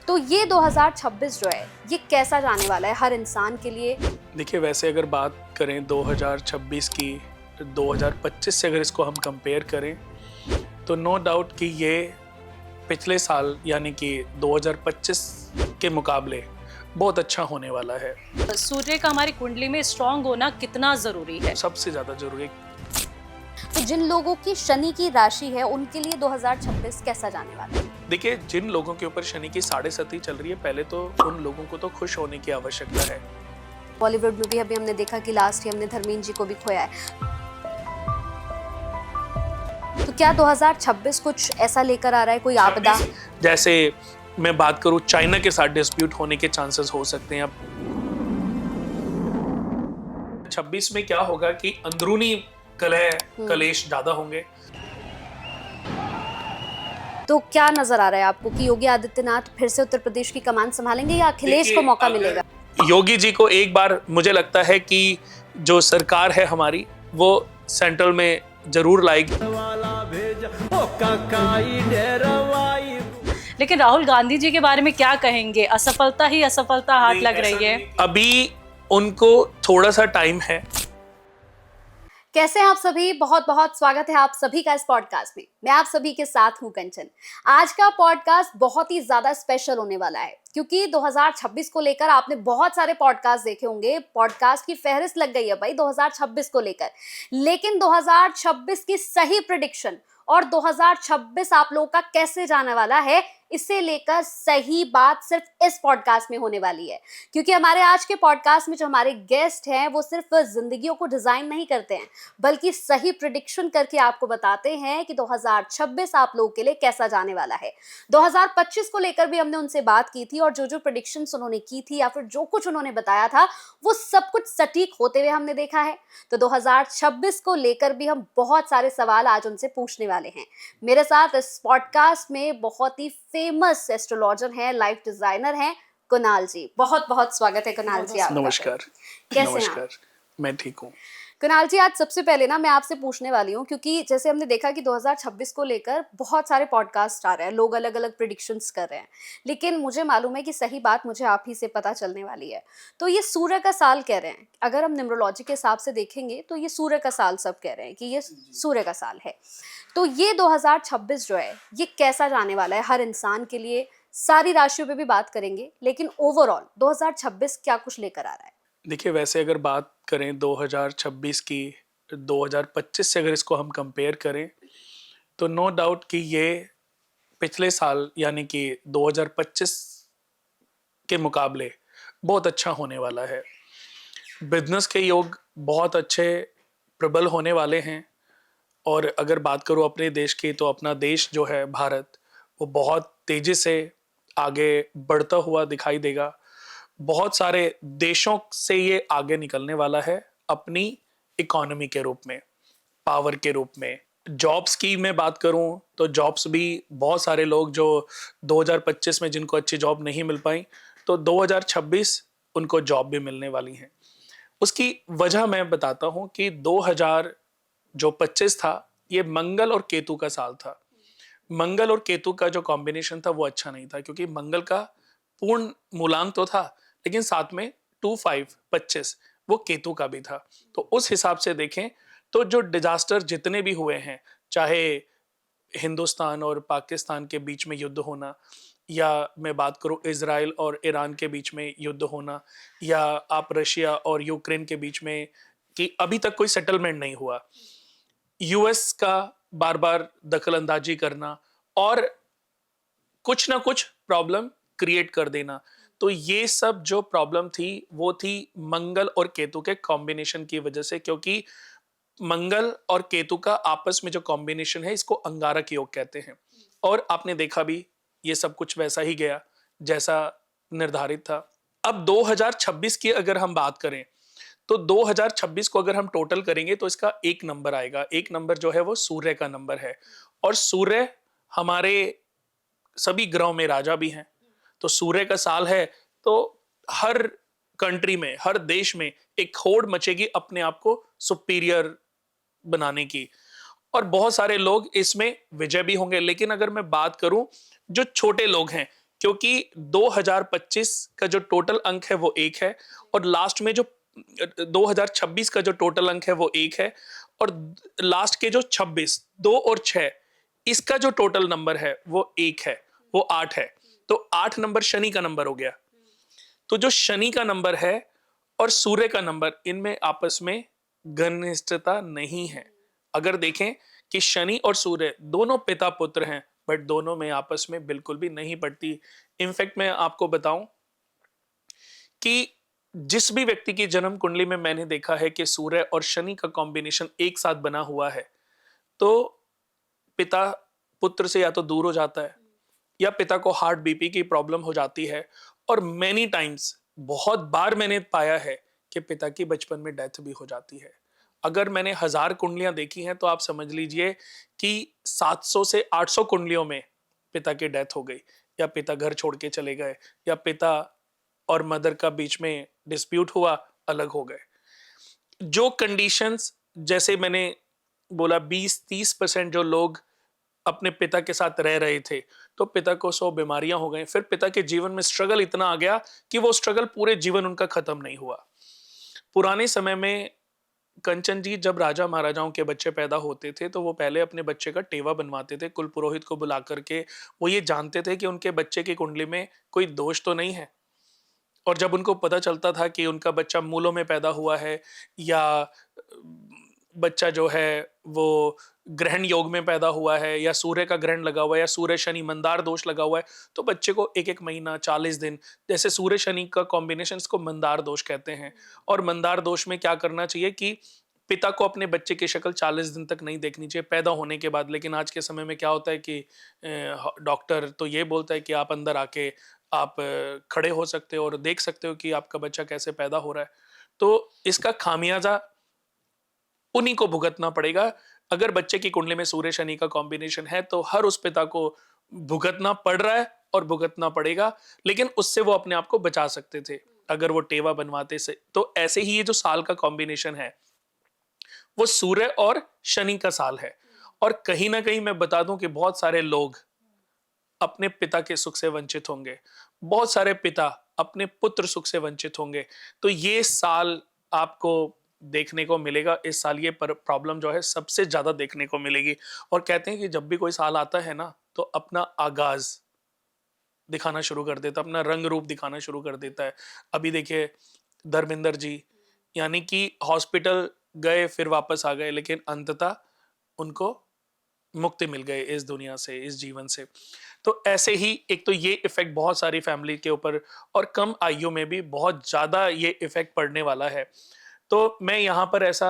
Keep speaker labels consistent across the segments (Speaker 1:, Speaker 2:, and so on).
Speaker 1: तो ये 2026 जो है ये कैसा जाने वाला है हर इंसान के लिए?
Speaker 2: देखिए, वैसे अगर बात करें 2026 की, 2025 से अगर इसको हम कंपेयर करें तो नो डाउट कि ये पिछले साल यानी कि 2025 के मुकाबले बहुत अच्छा होने वाला है।
Speaker 3: सूर्य का हमारी कुंडली में स्ट्रांग होना कितना जरूरी है?
Speaker 2: सबसे ज़्यादा जरूरी।
Speaker 1: तो जिन लोगों की शनि की राशि है उनके लिए 2026 कैसा जाने वाला है?
Speaker 2: देखिए, जिन लोगों के ऊपर शनि की 7.5 चल रही है, पहले तो उन लोगों को तो खुश होने की आवश्यकता है।
Speaker 1: बॉलीवुड में भी अभी हमने देखा कि लास्ट ही हमने धर्मेंद्र जी को भी खोया है। तो क्या 2026 कुछ ऐसा लेकर आ रहा है, कोई आपदा?
Speaker 2: जैसे मैं बात करूं, चाइना के साथ डिस्प्यूट होने के चांसेस हो सकते हैं। अब 26 में क्या होगा कि अंदरूनी कलह कलेश ज्यादा होंगे।
Speaker 1: तो क्या नजर आ रहा है आपको कि योगी आदित्यनाथ फिर से उत्तर प्रदेश की कमान संभालेंगे या अखिलेश को मौका मिलेगा?
Speaker 2: योगी जी को एक बार मुझे लगता है कि जो सरकार है हमारी वो सेंट्रल में जरूर लाएगी।
Speaker 3: लेकिन राहुल गांधी जी के बारे में क्या कहेंगे? असफलता ही असफलता हाथ लग रही है।
Speaker 2: अभी उनको थोड़ा सा टाइम है।
Speaker 1: कैसे हैं आप सभी? बहुत बहुत स्वागत है आप सभी का इस पॉडकास्ट में। मैं आप सभी के साथ हूं कंचन। आज का पॉडकास्ट बहुत ही ज्यादा स्पेशल होने वाला है क्योंकि 2026 को लेकर आपने बहुत सारे पॉडकास्ट देखे होंगे। पॉडकास्ट की फहरिस्त लग गई है भाई 2026 को लेकर, लेकिन 2026 की सही प्रेडिक्शन और 2026 आप लोगों का कैसे जाने वाला है इसे लेकर सही बात सिर्फ इस पॉडकास्ट में होने वाली है। क्योंकि हमारे आज के पॉडकास्ट में जो हमारे गेस्ट हैं वो सिर्फ जिंदगियों को डिजाइन नहीं करते हैं बल्कि सही प्रेडिक्शन करके आपको बताते हैं कि 2026 आप लोगों के लिए कैसा जाने वाला है। 2025 को लेकर भी हमने उनसे बात की थी और जो प्रेडिक्शंस उन्होंने की थी या फिर जो कुछ उन्होंने बताया था वो सब कुछ सटीक होते हुए हमने देखा है। तो 2026 को लेकर भी हम बहुत सारे सवाल आज उनसे पूछने वाले हैं। मेरे साथ इस पॉडकास्ट में बहुत ही फेमस एस्ट्रोलॉजर हैं, लाइफ डिजाइनर हैं, कुणाल जी। बहुत बहुत स्वागत है कुणाल जी आपका।
Speaker 2: नमस्कार।
Speaker 1: कैसे
Speaker 2: नमस्कार।
Speaker 1: हैं?
Speaker 2: मैं ठीक हूँ।
Speaker 1: कुणाल जी, आज सबसे पहले ना मैं आपसे पूछने वाली हूँ क्योंकि जैसे हमने देखा कि 2026 को लेकर बहुत सारे पॉडकास्ट आ रहे हैं, लोग अलग अलग प्रिडिक्शंस कर रहे हैं, लेकिन मुझे मालूम है कि सही बात मुझे आप ही से पता चलने वाली है। तो ये सूर्य का साल कह रहे हैं, अगर हम न्यूमरोलॉजी के हिसाब से देखेंगे तो ये सूर्य का साल सब कह रहे हैं कि ये सूर्य का साल है। तो ये 2026 जो है ये कैसा जाने वाला है हर इंसान के लिए? सारी राशियों पे भी बात करेंगे, लेकिन ओवरऑल 2026 क्या कुछ लेकर आ रहा है?
Speaker 2: देखिए, वैसे अगर बात करें 2026 की, 2025 से अगर इसको हम कंपेयर करें तो नो डाउट कि ये पिछले साल यानी कि 2025 के मुकाबले बहुत अच्छा होने वाला है। बिजनेस के योग बहुत अच्छे प्रबल होने वाले हैं। और अगर बात करूं अपने देश की, तो अपना देश जो है भारत, वो बहुत तेजी से आगे बढ़ता हुआ दिखाई देगा। बहुत सारे देशों से ये आगे निकलने वाला है अपनी इकोनॉमी के रूप में, पावर के रूप में। जॉब्स की मैं बात करूं तो जॉब्स भी बहुत सारे लोग जो 2025 में जिनको अच्छी जॉब नहीं मिल पाई, तो 2026 उनको जॉब भी मिलने वाली है। उसकी वजह मैं बताता हूं कि 2025 था, ये मंगल और केतु का साल था। मंगल और केतु का जो कॉम्बिनेशन था वो अच्छा नहीं था, क्योंकि मंगल का पूर्ण मूलांक तो था लेकिन साथ में 25 वो केतु का भी था। तो उस हिसाब से देखें तो जो डिजास्टर जितने भी हुए हैं, चाहे हिंदुस्तान और पाकिस्तान के बीच में युद्ध होना, या मैं बात करूं इजराइल और ईरान के बीच में युद्ध होना, या आप रशिया और यूक्रेन के बीच में कि अभी तक कोई सेटलमेंट नहीं हुआ, यूएस का बार बार दखल अंदाजी करना और कुछ ना कुछ प्रॉब्लम क्रिएट कर देना, तो ये सब जो प्रॉब्लम थी वो थी मंगल और केतु के कॉम्बिनेशन की वजह से। क्योंकि मंगल और केतु का आपस में जो कॉम्बिनेशन है इसको अंगारक योग कहते हैं। और आपने देखा भी ये सब कुछ वैसा ही गया जैसा निर्धारित था। अब 2026 की अगर हम बात करें तो 2026 को अगर हम टोटल करेंगे तो इसका एक नंबर आएगा। एक नंबर जो है वो सूर्य का नंबर है, और सूर्य हमारे सभी ग्रहों में राजा भी हैं। तो सूर्य का साल है तो हर कंट्री में, हर देश में एक होड़ मचेगी अपने आप को सुपीरियर बनाने की, और बहुत सारे लोग इसमें विजय भी होंगे। लेकिन अगर मैं बात करूं जो छोटे लोग हैं, क्योंकि 2025 का जो टोटल अंक है वो 1 है, और लास्ट में जो 2026 का जो टोटल अंक है वो 1 है, और लास्ट के जो 26, 2 और 6, इसका जो टोटल नंबर है वो 1 है, वो 8 है। तो 8 नंबर शनि का नंबर हो गया। तो जो शनि का नंबर है और सूर्य का नंबर, इनमें आपस में घनिष्ठता नहीं है। अगर देखें कि शनि और सूर्य दोनों पिता पुत्र हैं, बट दोनों में आपस में बिल्कुल भी नहीं पड़ती। इनफैक्ट मैं आपको बताऊं कि जिस भी व्यक्ति की जन्म कुंडली में मैंने देखा है कि सूर्य और शनि का कॉम्बिनेशन एक साथ बना हुआ है, तो पिता पुत्र से या तो दूर हो जाता है, या पिता को हार्ट बीपी की प्रॉब्लम हो जाती है, और मेनी टाइम्स, बहुत बार मैंने पाया है कि पिता की बचपन में डेथ भी हो जाती है। अगर मैंने 1000 कुंडलियां देखी हैं तो आप समझ लीजिए कि 700 से 800 कुंडलियों में पिता की डेथ हो गई, या पिता घर छोड़ के चले गए, या पिता और मदर का बीच में डिस्प्यूट हुआ, अलग हो गए। जो कंडीशंस, जैसे मैंने बोला 20-30% जो लोग अपने पिता के साथ रह रहे थे, तो पिता को 100 बीमारियां हो गई, फिर पिता के जीवन में स्ट्रगल इतना आ गया कि वो स्ट्रगल पूरे जीवन उनका खत्म नहीं हुआ। पुराने समय में कंचन जी, जब राजा महाराजाओं के बच्चे पैदा होते थे तो वो पहले अपने बच्चे का टेवा बनवाते थे, कुल पुरोहित को बुला करके। वो ये जानते थे कि उनके बच्चे की कुंडली में कोई दोष तो नहीं है। और जब उनको पता चलता था कि उनका बच्चा मूलों में पैदा हुआ है, या बच्चा जो है वो ग्रहण योग में पैदा हुआ है, या सूर्य का ग्रहण लगा हुआ है, या सूर्य शनि मंदार दोष लगा हुआ है, तो बच्चे को 1-1 महीना, 40 दिन, जैसे सूर्य शनि का कॉम्बिनेशन, इसको मंदार दोष कहते हैं। और मंदार दोष में क्या करना चाहिए कि पिता को अपने बच्चे की शक्ल 40 दिन तक नहीं देखनी चाहिए पैदा होने के बाद। लेकिन आज के समय में क्या होता है कि डॉक्टर तो ये बोलता है कि आप अंदर आके आप खड़े हो सकते हो और देख सकते हो कि आपका बच्चा कैसे पैदा हो रहा है। तो इसका खामियाजा उन्हीं को भुगतना पड़ेगा। अगर बच्चे की कुंडली में सूर्य शनि का कॉम्बिनेशन है तो हर उस पिता को भुगतना पड़ रहा है और भुगतना पड़ेगा, लेकिन उससे वो अपने आप को बचा सकते थे अगर वो टेवा बनवाते से। तो ऐसे ही ये जो साल का कॉम्बिनेशन है वो सूर्य और शनि का साल है। और कहीं ना कहीं मैं बता दूं कि बहुत सारे लोग अपने पिता के सुख से वंचित होंगे, बहुत सारे पिता अपने पुत्र सुख से वंचित होंगे। तो ये साल आपको देखने को मिलेगा। इस साल ये प्रॉब्लम जो है सबसे ज्यादा देखने को मिलेगी। और कहते हैं कि जब भी कोई साल आता है ना, तो अपना आगाज दिखाना शुरू कर देता है, अपना रंग रूप दिखाना शुरू कर देता है। अभी देखिए धर्मेंद्र जी, यानी कि हॉस्पिटल गए फिर वापस आ गए, लेकिन अंततः उनको मुक्ति मिल गई इस दुनिया से, इस जीवन से। तो ऐसे ही एक तो ये इफेक्ट बहुत सारी फैमिली के ऊपर, और कम आयु में भी बहुत ज्यादा ये इफेक्ट पड़ने वाला है। तो मैं यहाँ पर ऐसा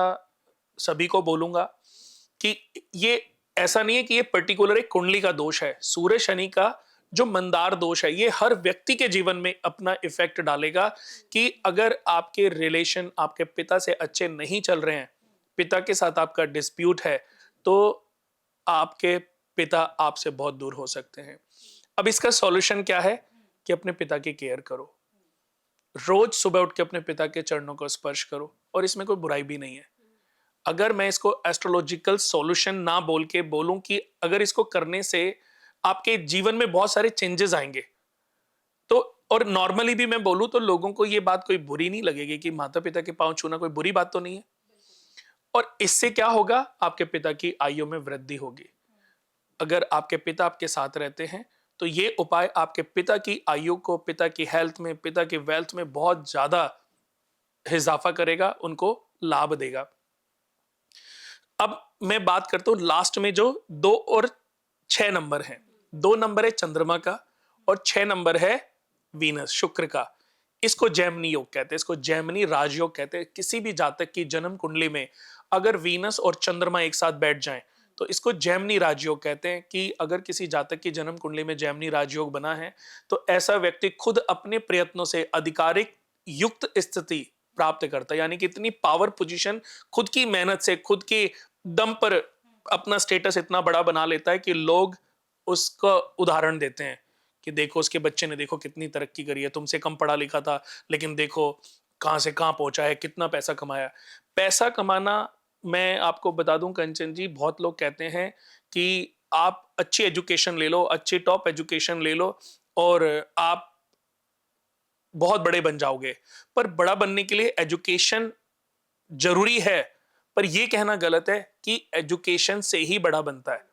Speaker 2: सभी को बोलूंगा कि ये ऐसा नहीं है कि ये पर्टिकुलर एक कुंडली का दोष है। सूर्य शनि का जो मंदार दोष है ये हर व्यक्ति के जीवन में अपना इफेक्ट डालेगा। कि अगर आपके रिलेशन आपके पिता से अच्छे नहीं चल रहे हैं, पिता के साथ आपका डिस्प्यूट है, तो आपके पिता आपसे बहुत दूर हो सकते हैं। अब इसका सॉल्यूशन क्या है कि अपने पिता की केयर करो, रोज सुबह उठ के अपने पिता के चरणों को स्पर्श करो, और इसमें कोई बुराई भी नहीं है। अगर मैं इसको एस्ट्रोलॉजिकल सॉल्यूशन ना बोल के बोलूं कि अगर इसको करने से आपके जीवन में बहुत सारे चेंजेस आएंगे, तो और नॉर्मली भी मैं बोलूं तो लोगों को ये बात कोई बुरी नहीं लगेगी कि माता पिता के पांव छूना कोई बुरी बात तो नहीं है। और इससे क्या होगा, आपके पिता की आयु में वृद्धि होगी। अगर आपके पिता आपके साथ रहते हैं तो ये उपाय आपके पिता की आयु को, पिता की हेल्थ में, पिता की वेल्थ में बहुत ज्यादा इजाफा करेगा, उनको लाभ देगा। अब मैं बात करता हूं लास्ट में जो 2 और 6 नंबर हैं। 2 नंबर है चंद्रमा का और 6 नंबर है वीनस, शुक्र का। इसको जैमिनी योग कहते हैं, इसको जैमिनी राजयोग कहते हैं। किसी भी जातक की जन्म कुंडली में अगर वीनस और चंद्रमा एक साथ बैठ जाएं तो इसको जैमिनी राजयोग कहते हैं। कि अगर किसी जातक की जन्म कुंडली में जैमिनी राजयोग बना है तो ऐसा व्यक्ति खुद अपने प्रयत्नों से आधिकारिक युक्त स्थिति प्राप्त करता है। यानी कि इतनी पावर पोजीशन खुद की मेहनत से, खुद के दम पर अपना स्टेटस इतना बड़ा बना लेता है कि लोग उसका उदाहरण देते हैं कि देखो उसके बच्चे ने देखो कितनी तरक्की करी है, तुमसे कम पढ़ा लिखा था लेकिन देखो कहां से कहां पहुंचा है, कितना पैसा कमाया। पैसा कमाना, मैं आपको बता दूं कंचन जी, बहुत लोग कहते हैं कि आप अच्छी एजुकेशन ले लो, अच्छी टॉप एजुकेशन ले लो और आप बहुत बड़े बन जाओगे। पर बड़ा बनने के लिए एजुकेशन जरूरी है, पर यह कहना गलत है कि एजुकेशन से ही बड़ा बनता है।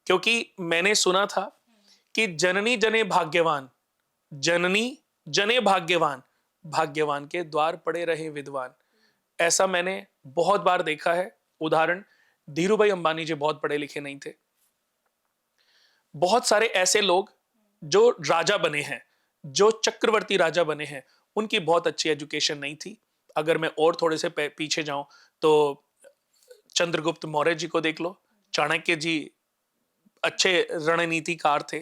Speaker 2: क्योंकि मैंने सुना था कि जननी जने भाग्यवान, जननी जने भाग्यवान, भाग्यवान के द्वार पड़े रहे विद्वान। ऐसा मैंने बहुत बार देखा है। उदाहरण, धीरूभाई अंबानी जी बहुत पढ़े लिखे नहीं थे। बहुत सारे ऐसे लोग जो राजा बने हैं, जो चक्रवर्ती राजा बने हैं, उनकी बहुत अच्छी एजुकेशन नहीं थी। अगर मैं और थोड़े से पीछे जाऊं तो चंद्रगुप्त मौर्य जी को देख लो। चाणक्य जी अच्छे रणनीतिकार थे,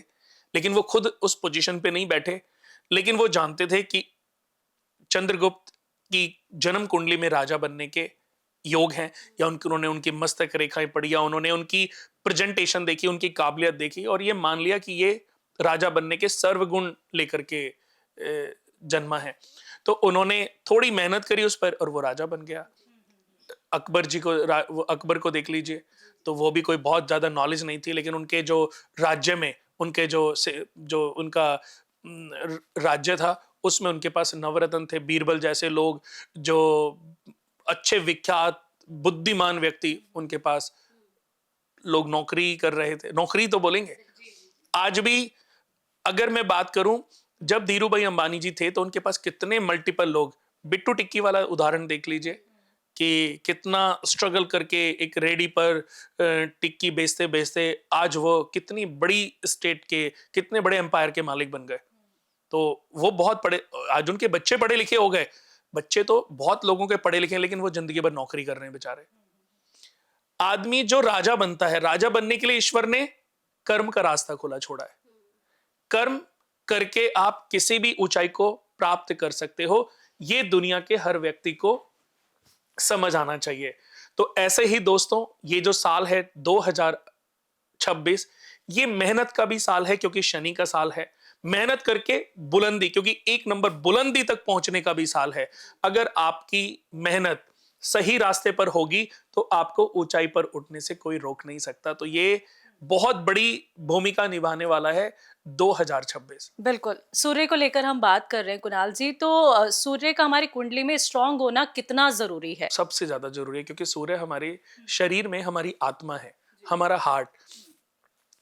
Speaker 2: लेकिन वो खुद उस पोजीशन पे नहीं बैठे। लेकिन वो जानते थे कि चंद्रगुप्त की जन्म कुंडली में राजा बनने के योग हैं, या उन्होंने उनकी मस्तक रेखाएं पढ़ी, या उन्होंने उनकी प्रेजेंटेशन देखी, उनकी काबिलियत देखी, और ये मान लिया कि ये राजा बनने के सर्वगुण लेकर के जन्मा है। तो उन्होंने थोड़ी मेहनत करी उस पर और वो राजा बन गया। अकबर जी को, अकबर को देख लीजिए, तो वो भी कोई बहुत ज्यादा नॉलेज नहीं थी, लेकिन उनके जो राज्य में उनके जो उनका राज्य था, उसमें उनके पास नवरत्न थे, बीरबल जैसे लोग, जो अच्छे विख्यात बुद्धिमान व्यक्ति, उनके पास लोग नौकरी कर रहे थे। नौकरी तो बोलेंगे। आज भी अगर मैं बात करूं, जब धीरूभाई अंबानी जी थे तो उनके पास कितने मल्टीपल लोग, बिट्टू टिक्की वाला उदाहरण देख लीजिए कि कितना स्ट्रगल करके एक रेडी पर टिक्की बेचते बेचते आज वो कितनी बड़ी स्टेट के, कितने बड़े एम्पायर के मालिक बन गए। तो वो बहुत पढ़े, आज उनके बच्चे पढ़े लिखे हो गए। बच्चे तो बहुत लोगों के पढ़े लिखे हैं, लेकिन वो जिंदगी भर नौकरी कर रहे हैं बेचारे। आदमी जो राजा बनता है, राजा बनने के लिए ईश्वर ने कर्म का रास्ता खोला छोड़ा है। कर्म करके आप किसी भी ऊंचाई को प्राप्त कर सकते हो, ये दुनिया के हर व्यक्ति को समझ आना चाहिए। तो ऐसे ही दोस्तों, ये जो साल है 2026, ये मेहनत का भी साल है, क्योंकि शनि का साल है। मेहनत करके बुलंदी, क्योंकि एक नंबर बुलंदी तक पहुंचने का भी साल है। अगर आपकी मेहनत सही रास्ते पर होगी तो आपको ऊंचाई पर उठने से कोई रोक नहीं सकता। तो ये बहुत बड़ी भूमिका निभाने वाला है 2026।
Speaker 3: बिल्कुल, सूर्य को लेकर हम बात कर रहे हैं कुणाल जी, तो सूर्य का हमारी कुंडली में स्ट्रांग होना कितना जरूरी है?
Speaker 2: सबसे ज्यादा जरूरी है, क्योंकि सूर्य हमारे शरीर में हमारी आत्मा है, हमारा हार्ट।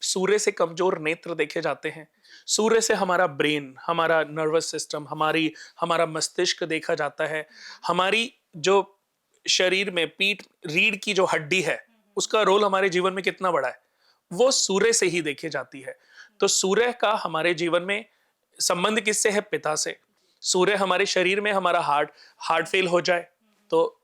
Speaker 2: सूर्य से कमजोर नेत्र देखे जाते हैं। सूर्य से हमारा ब्रेन, हमारा नर्वस सिस्टम, हमारा मस्तिष्क देखा जाता है। हमारी जो शरीर में पीठ, रीढ़ की जो हड्डी है, उसका रोल हमारे जीवन में कितना बड़ा है, वो सूर्य से ही देखी जाती है। तो सूर्य का हमारे जीवन में संबंध किससे है? पिता से। सूर्य हमारे शरीर में, हमारा हार्ट फेल हो जाए तो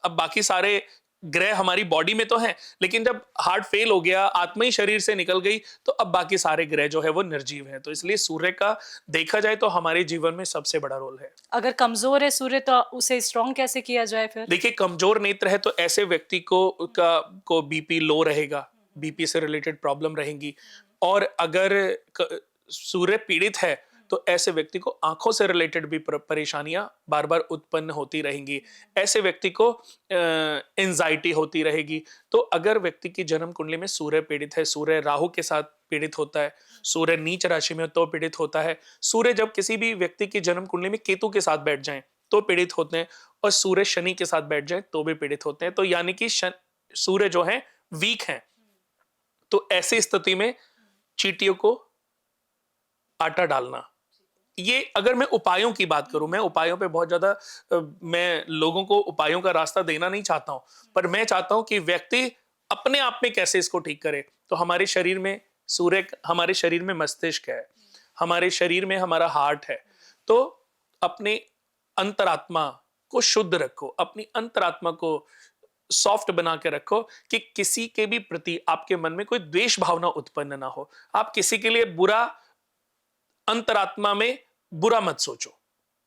Speaker 2: अब बाकी सारे ग्रह हमारी बॉडी में तो हैं, लेकिन जब हार्ट फेल हो गया, आत्मा ही शरीर से निकल गई, तो अब बाकी सारे ग्रह जो है वो निर्जीव हैं। तो इसलिए सूर्य का देखा जाए तो हमारे जीवन में सबसे बड़ा रोल है।
Speaker 3: अगर कमजोर है सूर्य तो उसे स्ट्रांग कैसे किया जाए फिर?
Speaker 2: देखिए, कमजोर नेत्र है तो ऐसे व्यक्ति को बीपी लो रहेगा, बीपी से रिलेटेड प्रॉब्लम रहेंगी। और अगर सूर्य पीड़ित है तो ऐसे व्यक्ति को आंखों से रिलेटेड भी परेशानियां बार बार उत्पन्न होती रहेंगी। ऐसे व्यक्ति को एंजाइटी होती रहेगी। तो अगर व्यक्ति की जन्म कुंडली में सूर्य पीड़ित है, सूर्य राहु के साथ पीड़ित होता है, सूर्य नीच राशि में तो पीड़ित होता है, सूर्य जब किसी भी व्यक्ति की जन्म कुंडली में केतु के साथ बैठ जाए तो पीड़ित होते हैं, और सूर्य शनि के साथ बैठ जाए तो भी पीड़ित होते हैं। तो यानी कि सूर्य जो है वीक है। तो ऐसी स्थिति में चींटियों को आटा डालना, ये अगर मैं उपायों की बात करूं, मैं उपायों पे बहुत ज्यादा मैं लोगों को उपायों का रास्ता देना नहीं चाहता हूं, पर मैं चाहता हूं कि व्यक्ति अपने आप में कैसे इसको ठीक करे। तो हमारे शरीर में सूर्य, हमारे शरीर में मस्तिष्क है, हमारे शरीर में हमारा हार्ट है। तो अपने अंतरात्मा को शुद्ध रखो, अपनी अंतरात्मा को सॉफ्ट बना के रखो कि किसी के भी प्रति आपके मन में कोई द्वेष भावना उत्पन्न ना हो। आप किसी के लिए बुरा, अंतरात्मा में बुरा मत सोचो,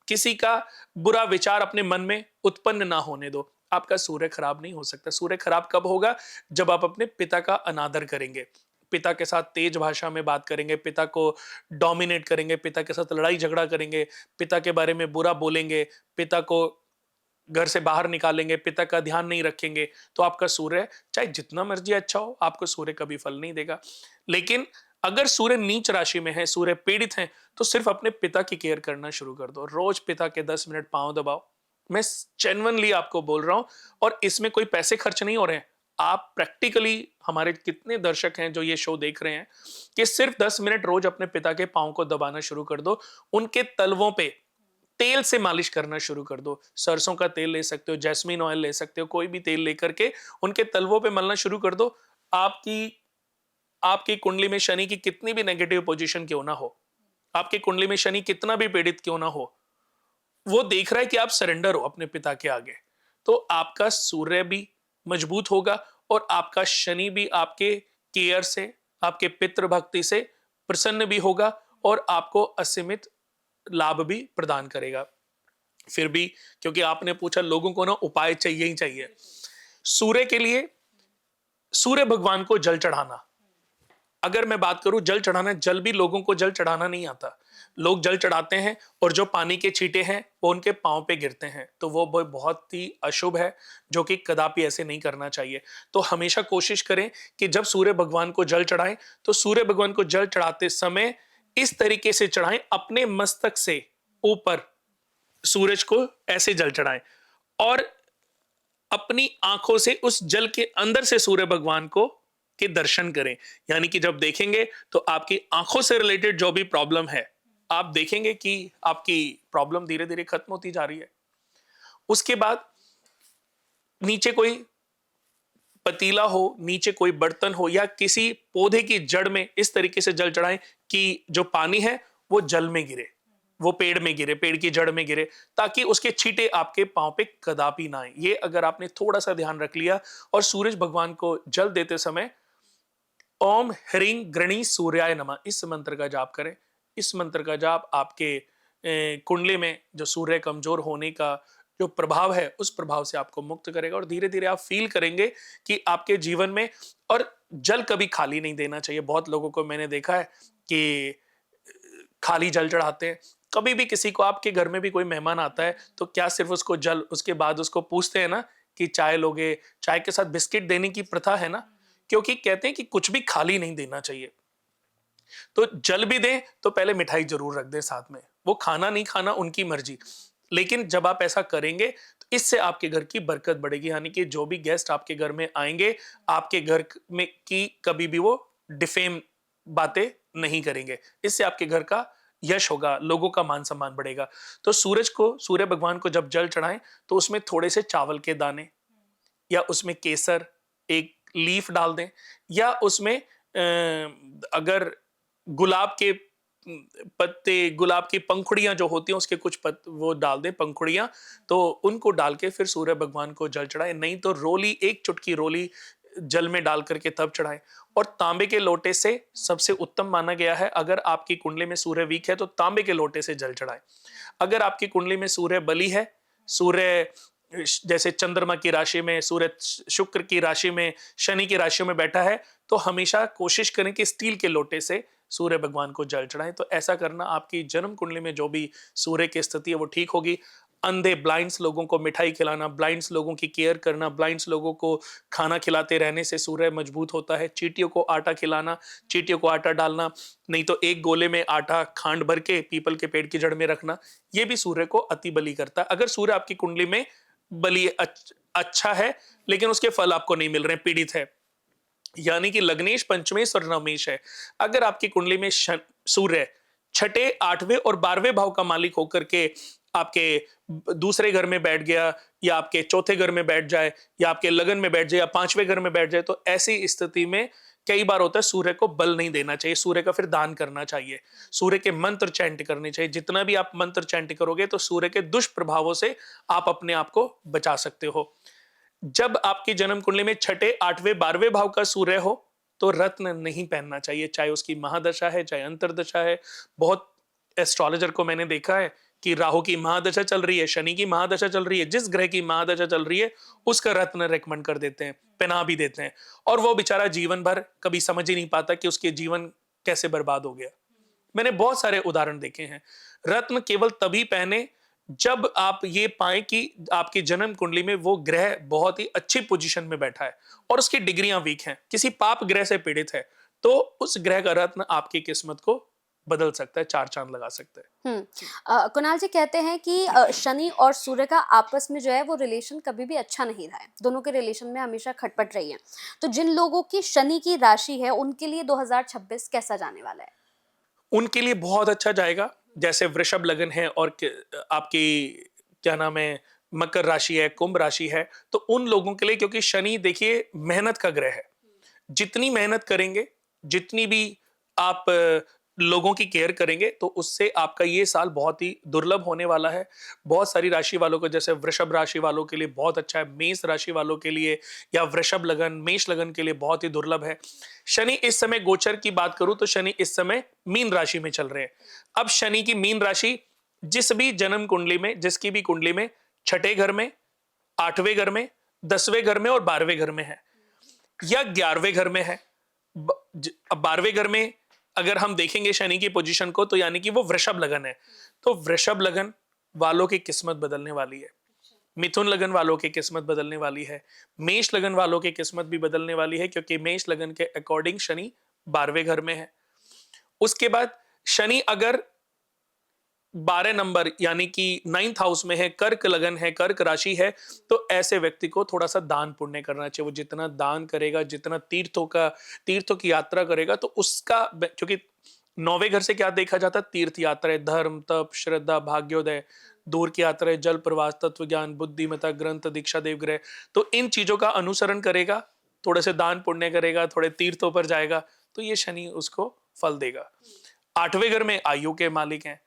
Speaker 2: किसी का बुरा विचार अपने मन में उत्पन्न ना होने दो। आपका सूर्य खराब नहीं हो सकता। सूर्य खराब कब होगा? जब आप अपने पिता का अनादर करेंगे, पिता के साथ तेज भाषा में बात करेंगे, पिता को डोमिनेट करेंगे, पिता के साथ लड़ाई झगड़ा करेंगे, पिता के बारे में बुरा बोलेंगे, पिता को घर से बाहर निकालेंगे, पिता का ध्यान नहीं रखेंगे, तो आपका सूर्य चाहे जितना मर्जी अच्छा हो, आपको सूर्य कभी फल नहीं देगा। लेकिन अगर सूर्य नीच राशि में है, सूर्य पीड़ित है, तो सिर्फ अपने पिता की केयर करना शुरू कर दो। रोज पिता के 10 मिनट पांव दबाओ। मैं जेन्युइनली आपको बोल रहा हूं, और इसमें कोई पैसे खर्च नहीं हो रहे हैं। आप प्रैक्टिकली, हमारे कितने दर्शक हैं जो ये शो देख रहे हैं, कि सिर्फ 10 मिनट रोज अपने पिता के पांव को दबाना शुरू कर दो। उनके तलवों पे तेल से मालिश करना शुरू कर दो। सरसों का तेल ले सकते हो, जैस्मिन ऑयल ले सकते हो, कोई भी तेल लेकर के उनके तलवों पे मलना शुरू कर दो। आपकी आपकी कुंडली में शनि की कितनी भी नेगेटिव पोजीशन क्यों ना हो, आपकी कुंडली में शनि कितना भी पीड़ित क्यों ना हो, वो देख रहा है कि आप सरेंडर हो अपने पिता के आगे, तो आपका सूर्य भी मजबूत होगा और आपका शनि भी आपके केयर से, आपके पितृ भक्ति से प्रसन्न भी होगा और आपको असीमित लाभ भी प्रदान करेगा। फिर भी, क्योंकि आपने पूछा, लोगों को ना उपाय चाहिए ही चाहिए। सूर्य के लिए सूर्य भगवान को जल चढ़ाना, अगर मैं बात करूं जल चढ़ाना, जल भी लोगों को जल चढ़ाना नहीं आता। लोग जल चढ़ाते हैं और जो पानी के छींटे हैं वो उनके पांव पे गिरते हैं, तो वो बहुत ही अशुभ है, जो कि कदापि ऐसे नहीं करना चाहिए। तो हमेशा कोशिश करें कि जब सूर्य भगवान को जल चढ़ाएं, तो सूर्य भगवान को जल चढ़ाते समय इस तरीके से चढ़ाएं, अपने मस्तक से ऊपर सूरज को ऐसे जल चढ़ाएं और अपनी आंखों से उस जल के अंदर से सूर्य भगवान को के दर्शन करें। यानी कि जब देखेंगे तो आपकी आंखों से रिलेटेड जो भी प्रॉब्लम है, आप देखेंगे कि आपकी प्रॉब्लम धीरे धीरे खत्म होती जा रही है। उसके बाद नीचे कोई पतीला हो, नीचे कोई बर्तन हो, या किसी पौधे की जड़ में इस तरीके से जल चढ़ाएं कि जो पानी है वो जल में गिरे, वो पेड़ में गिरे, पेड़ की जड़ में गिरे, ताकि उसके छींटे आपके पांव पे कदापि ना आए। ये अगर आपने थोड़ा सा ध्यान रख लिया, और सूरज भगवान को जल देते समय ओम ह्रीं गृणी सूर्याय नमः इस मंत्र का जाप करें। इस मंत्र का जाप आपके कुंडली में जो सूर्य कमजोर होने का जो प्रभाव है, उस प्रभाव से आपको मुक्त करेगा, और धीरे धीरे आप फील करेंगे कि आपके जीवन में, और जल कभी खाली नहीं देना चाहिए। बहुत लोगों को मैंने देखा है कि खाली जल चढ़ाते हैं। कभी भी किसी को, आपके घर में भी कोई मेहमान आता है, तो क्या सिर्फ उसको जल, उसके बाद उसको पूछते हैं ना कि चाय लोगे, चाय के साथ बिस्किट देने की प्रथा है ना, क्योंकि कहते हैं कि कुछ भी खाली नहीं देना चाहिए। तो जल भी दें तो पहले मिठाई जरूर रख दें साथ में, वो खाना नहीं खाना उनकी मर्जी, लेकिन जब आप ऐसा करेंगे तो इससे आपके घर की बरकत बढ़ेगी। यानी कि जो भी गेस्ट आपके घर में आएंगे, आपके घर में की कभी भी वो डिफेम बातें नहीं करेंगे। इससे आपके घर का यश होगा, लोगों का मान सम्मान बढ़ेगा। तो सूर्य भगवान को जब जल चढ़ाएं, तो उसमें थोड़े से चावल के दाने, या उसमें केसर एक लीफ डाल दें, या उसमें अगर गुलाब के पत्ते, गुलाब की पंखुड़ियां जो होती हैं उसके कुछ वो डाल दें, पंखुड़ियां, तो उनको डाल के फिर सूर्य भगवान को जल चढ़ाएं। नहीं तो रोली, एक चुटकी रोली जल में डाल करके तब चढ़ाएं। और तांबे के लोटे से सबसे उत्तम माना गया है। अगर आपकी कुंडली में सूर्य वीक है तो तांबे के लोटे से जल चढ़ाएं। अगर आपकी कुंडली में सूर्य बली है, सूर्य जैसे चंद्रमा की राशि में, सूर्य शुक्र की राशि में, शनि की राशि में बैठा है, तो हमेशा कोशिश करें कि स्टील के लोटे से सूर्य भगवान को जल चढ़ाएं। तो ऐसा करना आपकी जन्म कुंडली में जो भी सूर्य की स्थिति है वो ठीक होगी। अंधे ब्लाइंड्स लोगों को मिठाई खिलाना, ब्लाइंड्स लोगों की केयर करना, ब्लाइंड्स लोगों को खाना खिलाते रहने से सूर्य मजबूत होता है। चींटियों को आटा खिलाना, चींटियों को आटा डालना, नहीं तो एक गोले में आटा खांड भर के पीपल के पेड़ की जड़ में रखना, ये भी सूर्य को अति बली करता है। अगर सूर्य आपकी कुंडली में बली अच्छा है लेकिन उसके फल आपको नहीं मिल रहे, पीड़ित है, यानी कि लग्नेश, पंचमेश और नवमेश है, अगर आपकी कुंडली में सूर्य छठे, आठवें और 12वें भाव का मालिक होकर के आपके दूसरे घर में बैठ गया, या आपके चौथे घर में बैठ जाए, या आपके लगन में बैठ जाए, या 5वें घर में बैठ जाए, तो ऐसी स्थिति में कई बार होता है सूर्य को बल नहीं देना चाहिए, सूर्य का फिर दान करना चाहिए, सूर्य के मंत्र चैंट करने चाहिए। जितना भी आप मंत्र चैंट करोगे तो सूर्य के दुष्प्रभावों से आप अपने आप को बचा सकते हो। जब आपकी जन्म कुंडली में छठे, 8वें, 12वें भाव का सूर्य हो तो रत्न नहीं पहनना चाहिए, चाहे उसकी महादशा है, चाहे अंतरदशा है। बहुत एस्ट्रोलॉजर को मैंने देखा है कि राहु की महादशा चल रही है, शनि की महादशा चल रही है, जिस ग्रह की महादशा चल रही है उसका रत्न रेकमेंड कर देते हैं, पहना भी देते हैं, और वो बेचारा जीवन भर कभी समझ ही नहीं पाता कि उसके जीवन कैसे बर्बाद हो गया। मैंने बहुत सारे उदाहरण देखे हैं। रत्न केवल तभी पहने जब आप ये पाएं कि आपकी जन्म कुंडली में वो ग्रह बहुत ही अच्छी पोजीशन में बैठा है और उसकी डिग्रियां वीक हैं, किसी पाप ग्रह से पीड़ित है, तो उस ग्रह का रत्न आपकी किस्मत को बदल सकता है, चार चांद लगा सकता है।
Speaker 1: कुणाल जी कहते हैं कि शनि और सूर्य का आपस में जो है वो रिलेशन कभी भी अच्छा नहीं रहा है, दोनों के रिलेशन में हमेशा खटपट रही है। तो जिन लोगों की शनि की राशि है उनके लिए 2026 कैसा जाने वाला है?
Speaker 2: उनके लिए बहुत अच्छा जाएगा। जैसे वृषभ लगन है और आपकी क्या नाम है, मकर राशि है, कुंभ राशि है, तो उन लोगों के लिए, क्योंकि शनि देखिए मेहनत का ग्रह है। जितनी मेहनत करेंगे, जितनी भी आप लोगों की केयर करेंगे, तो उससे आपका ये साल बहुत ही दुर्लभ होने वाला है। बहुत सारी राशि वालों को, जैसे वृषभ राशि वालों के लिए बहुत अच्छा है, मेष राशि वालों के लिए या वृषभ लगन, मेष लगन के लिए बहुत ही दुर्लभ है। शनि इस समय गोचर की बात करूं तो शनि इस समय मीन राशि में चल रहे हैं। अब शनि की मीन राशि जिस भी जन्म कुंडली में, जिसकी भी कुंडली में छठे घर में, आठवें घर में, 10वें घर में और 12वें घर में है या 11वें घर में है। अब 12वें घर में अगर हम देखेंगे शनि की पोजीशन को, तो यानी कि वो वृषभ लगन है। तो वृषभ लगन वालों की किस्मत बदलने वाली है, मिथुन लगन वालों की किस्मत बदलने वाली है, मेष लगन वालों की किस्मत भी बदलने वाली है, क्योंकि मेष लगन के अकॉर्डिंग शनि 12वें घर में है। उसके बाद शनि अगर 12 नंबर यानी कि 9th हाउस में है, कर्क लगन है, कर्क राशि है, तो ऐसे व्यक्ति को थोड़ा सा दान पुण्य करना चाहिए। वो जितना दान करेगा, जितना तीर्थों की यात्रा करेगा, तो उसका, क्योंकि 9वें घर से क्या देखा जाता है, तीर्थ यात्रा, धर्म, तप, श्रद्धा, भाग्योदय, दूर की यात्रा, जल प्रवास, तत्व ज्ञान, बुद्धिमता, ग्रंथ, दीक्षा, देवग्रह, तो इन चीजों का अनुसरण करेगा, थोड़े से दान पुण्य करेगा, थोड़े तीर्थों पर जाएगा, तो ये शनि उसको फल देगा। 8वें घर में आयु के मालिक हैं।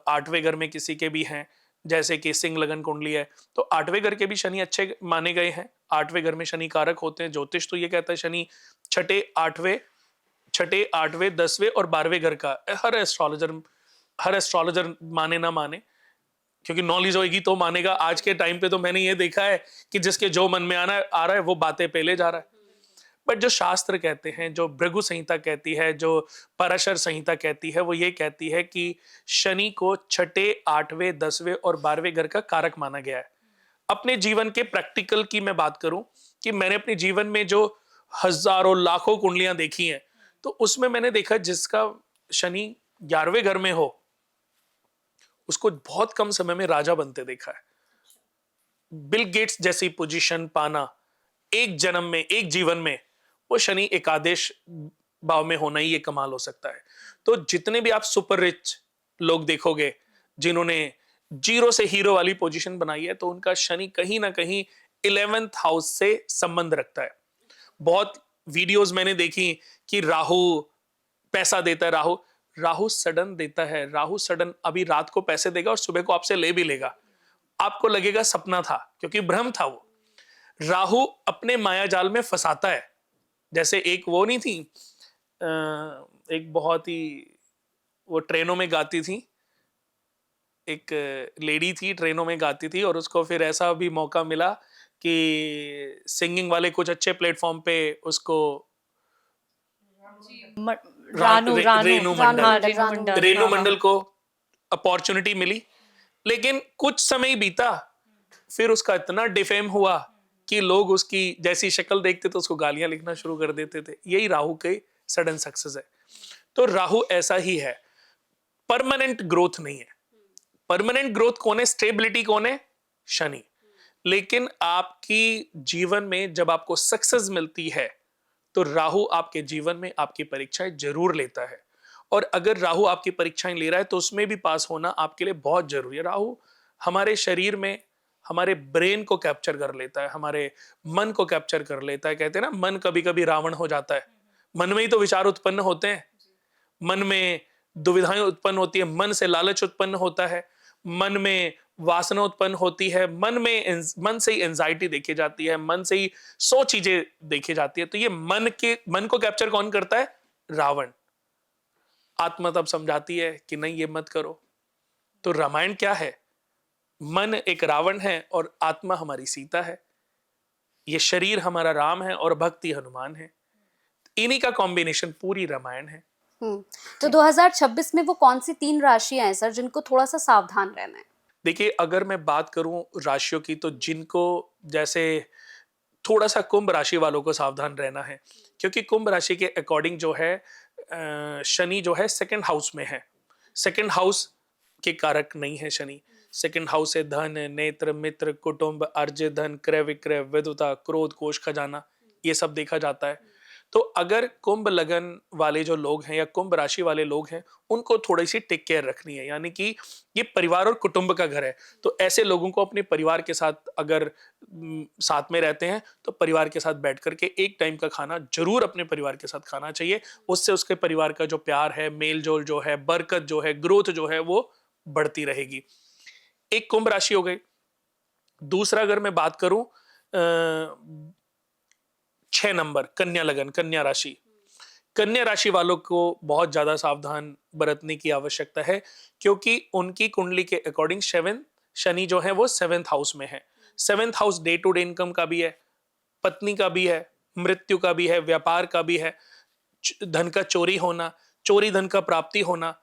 Speaker 2: 8वें घर में किसी के भी हैं, जैसे कि सिंह लगन कुंडली है, तो 8वें घर के भी शनि अच्छे माने गए हैं। 8वें घर में शनि कारक होते हैं। ज्योतिष तो ये कहता है शनि छठे, 8वें, 10वें और 12वें घर का, हर एस्ट्रोलॉजर माने ना माने, क्योंकि नॉलेज होगी तो मानेगा। आज के टाइम पे तो मैंने ये देखा है कि जिसके जो मन में आ रहा है वो बातें पहले जा रहा है। बट जो शास्त्र कहते हैं, जो भृगु संहिता कहती है, जो पराशर संहिता कहती है, वो ये कहती है कि शनि को छठे, 8वें, 10वें और 12वें घर का कारक माना गया है। अपने जीवन के प्रैक्टिकल की मैं बात करूं, कि मैंने अपने जीवन में जो हजारों लाखों कुंडलियां देखी हैं, तो उसमें मैंने देखा जिसका शनि 11वें घर में हो, उसको बहुत कम समय में राजा बनते देखा है। बिल गेट्स जैसी पोजीशन पाना एक जन्म में, एक जीवन में, वो शनि एकादश भाव में होना ही ये कमाल हो सकता है। तो जितने भी आप सुपर रिच लोग देखोगे, जिन्होंने जीरो से हीरो वाली पोजीशन बनाई है, तो उनका शनि कहीं ना कहीं 11th हाउस से संबंध रखता है। बहुत वीडियोस मैंने देखी कि राहु पैसा देता है, राहु राहु सडन देता है, राहु सडन अभी रात को पैसे देगा और सुबह को आपसे ले भी लेगा। आपको लगेगा सपना था, क्योंकि भ्रम था वो। राहु अपने माया जाल में फंसाता है। जैसे एक वो नहीं थी, एक बहुत ही, वो ट्रेनों में गाती थी, एक लेडी थी, ट्रेनों में गाती थी, और उसको फिर ऐसा भी मौका मिला कि सिंगिंग वाले कुछ अच्छे प्लेटफॉर्म पे उसको
Speaker 3: म- रानू रानू
Speaker 2: रेनू
Speaker 1: रानू
Speaker 2: मंडल,
Speaker 3: हाँ,
Speaker 1: मंडल,
Speaker 3: रेनू
Speaker 1: रानू
Speaker 3: मंडल,
Speaker 2: रेनू
Speaker 3: हाँ, हाँ।
Speaker 2: मंडल को अपॉर्चुनिटी मिली, लेकिन कुछ समय ही बीता, फिर उसका इतना डिफेम हुआ कि लोग उसकी जैसी शक्ल देखते तो उसको गालियां लिखना शुरू कर देते थे। यही राहु के सडन सक्सेस है। तो राहु ऐसा ही है, परमानेंट ग्रोथ नहीं है। परमानेंट ग्रोथ कौन है, स्टेबिलिटी कौन है, शनि। लेकिन आपकी जीवन में जब आपको सक्सेस मिलती है, तो राहु आपके जीवन में आपकी परीक्षाएं जरूर लेता है। और अगर राहु आपकी परीक्षाएं ले रहा है, तो उसमें भी पास होना आपके लिए बहुत जरूरी है। राहु हमारे शरीर में, हमारे ब्रेन को कैप्चर कर लेता है, हमारे मन को कैप्चर कर लेता है। कहते हैं ना, मन कभी कभी रावण हो जाता है। मन में ही तो विचार उत्पन्न होते हैं, मन में दुविधाएं उत्पन्न होती है, मन से लालच उत्पन्न होता है, मन में वासना उत्पन्न होती है, मन से ही एंजाइटी देखी जाती है, मन से ही 100 चीजें देखी जाती है। तो ये मन को कैप्चर कौन करता है, रावण। आत्मा तब समझाती है कि नहीं, ये मत करो। तो रामायण क्या है, मन एक रावण है और आत्मा हमारी सीता है। ये शरीर हमारा राम है और भक्ति हनुमान है। इन्हीं का कॉम्बिनेशन पूरी रामायण है।
Speaker 1: तो 2026 में वो कौन सी 3 राशियां हैं सर जिनको थोड़ा सा सावधान रहना है?
Speaker 2: देखिए, अगर मैं बात करूं राशियों की, तो जिनको जैसे थोड़ा सा कुंभ राशि वालों को सावधान रहना है, क्योंकि कुंभ राशि के अकॉर्डिंग जो है शनि जो है सेकंड हाउस में है। सेकंड हाउस के कारक नहीं है शनि। सेकंड हाउस है धन, नेत्र, मित्र, कुटुंब, अर्जित धन, क्रय विक्रय, विद्वता, क्रोध, कोष, खजाना, ये सब देखा जाता है। तो अगर कुंभ लगन वाले जो लोग हैं या कुंभ राशि वाले लोग हैं, उनको थोड़ी सी टेक केयर रखनी है, यानी कि ये परिवार और कुटुंब का घर है। तो ऐसे लोगों को अपने परिवार के साथ अगर साथ में रहते हैं तो परिवार के साथ बैठ करके एक टाइम का खाना जरूर अपने परिवार के साथ खाना चाहिए। उससे उसके परिवार का जो प्यार है, मेल जोल जो है, बरकत जो है, ग्रोथ जो है, वो बढ़ती रहेगी। एक कुंभ राशि हो गई। दूसरा अगर मैं बात करूं 6 नंबर कन्या लगन, कन्या राशि। कन्या राशि वालों को बहुत ज्यादा सावधान बरतने की आवश्यकता है, क्योंकि उनकी कुंडली के अकॉर्डिंग शनि जो है वो 7th हाउस में है। 7th house day to day income का भी है, पत्नी का भी है, मृत्यु का भी है, व्यापार का भी है, धन का चोरी होना, चोरी धन का प्राप्ति होना,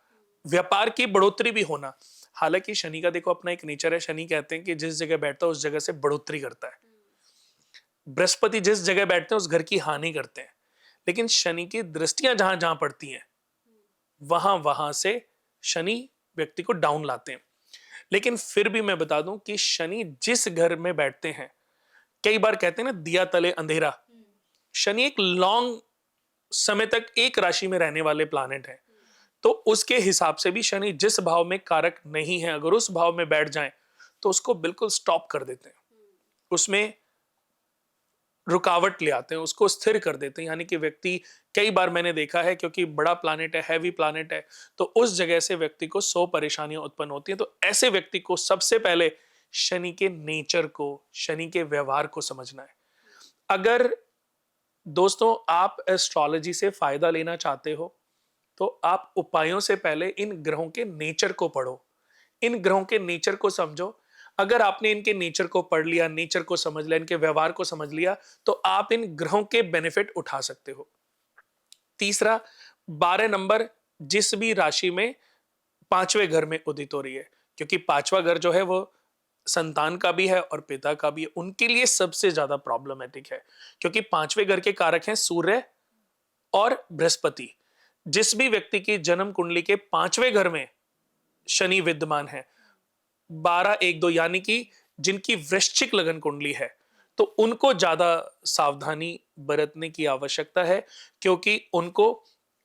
Speaker 2: व्यापार की बढ़ोतरी भी होना। हालांकि शनि का देखो अपना एक नेचर है। शनि कहते हैं कि जिस जगह बैठता है उस जगह से बढ़ोतरी करता है। बृहस्पति जिस जगह बैठते हैं उस घर की हानि करते हैं। लेकिन शनि की दृष्टियां जहां जहां पड़ती हैं वहां वहां से शनि व्यक्ति को डाउन लाते हैं। लेकिन फिर भी मैं बता दूं कि शनि जिस घर में बैठते हैं, कई बार कहते हैं ना दिया तले अंधेरा, शनि एक लॉन्ग समय तक एक राशि में रहने वाले प्लैनेट है। तो उसके हिसाब से भी शनि जिस भाव में कारक नहीं है, अगर उस भाव में बैठ जाएं तो उसको बिल्कुल स्टॉप कर देते हैं, उसमें रुकावट ले आते हैं, उसको स्थिर कर देते हैं। यानी कि व्यक्ति, कई बार मैंने देखा है, क्योंकि बड़ा प्लैनेट है, हैवी प्लैनेट है, तो उस जगह से व्यक्ति को 100 परेशानियां उत्पन्न होती हैं। तो ऐसे व्यक्ति को सबसे पहले शनि के नेचर को, शनि के व्यवहार को समझना है। अगर दोस्तों आप एस्ट्रोलॉजी से फायदा लेना चाहते हो तो आप उपायों से पहले इन ग्रहों के नेचर को पढ़ो, इन ग्रहों के नेचर को समझो। अगर आपने इनके नेचर को पढ़ लिया, नेचर को समझ लिया, इनके व्यवहार को समझ लिया, तो आप इन ग्रहों के बेनिफिट उठा सकते हो। तीसरा, 12 नंबर जिस भी राशि में 5वें घर में उदित हो रही है, क्योंकि 5वां घर जो है वो संतान का भी है और पिता का भी है, उनके लिए सबसे ज्यादा प्रॉब्लमेटिक है, क्योंकि 5वें घर के कारक हैं सूर्य और बृहस्पति। जिस भी व्यक्ति की जन्म कुंडली के 5वें घर में शनि विद्यमान है, 12, 1, 2, यानी कि जिनकी वृश्चिक लगन कुंडली है, तो उनको ज्यादा सावधानी बरतने की आवश्यकता है, क्योंकि उनको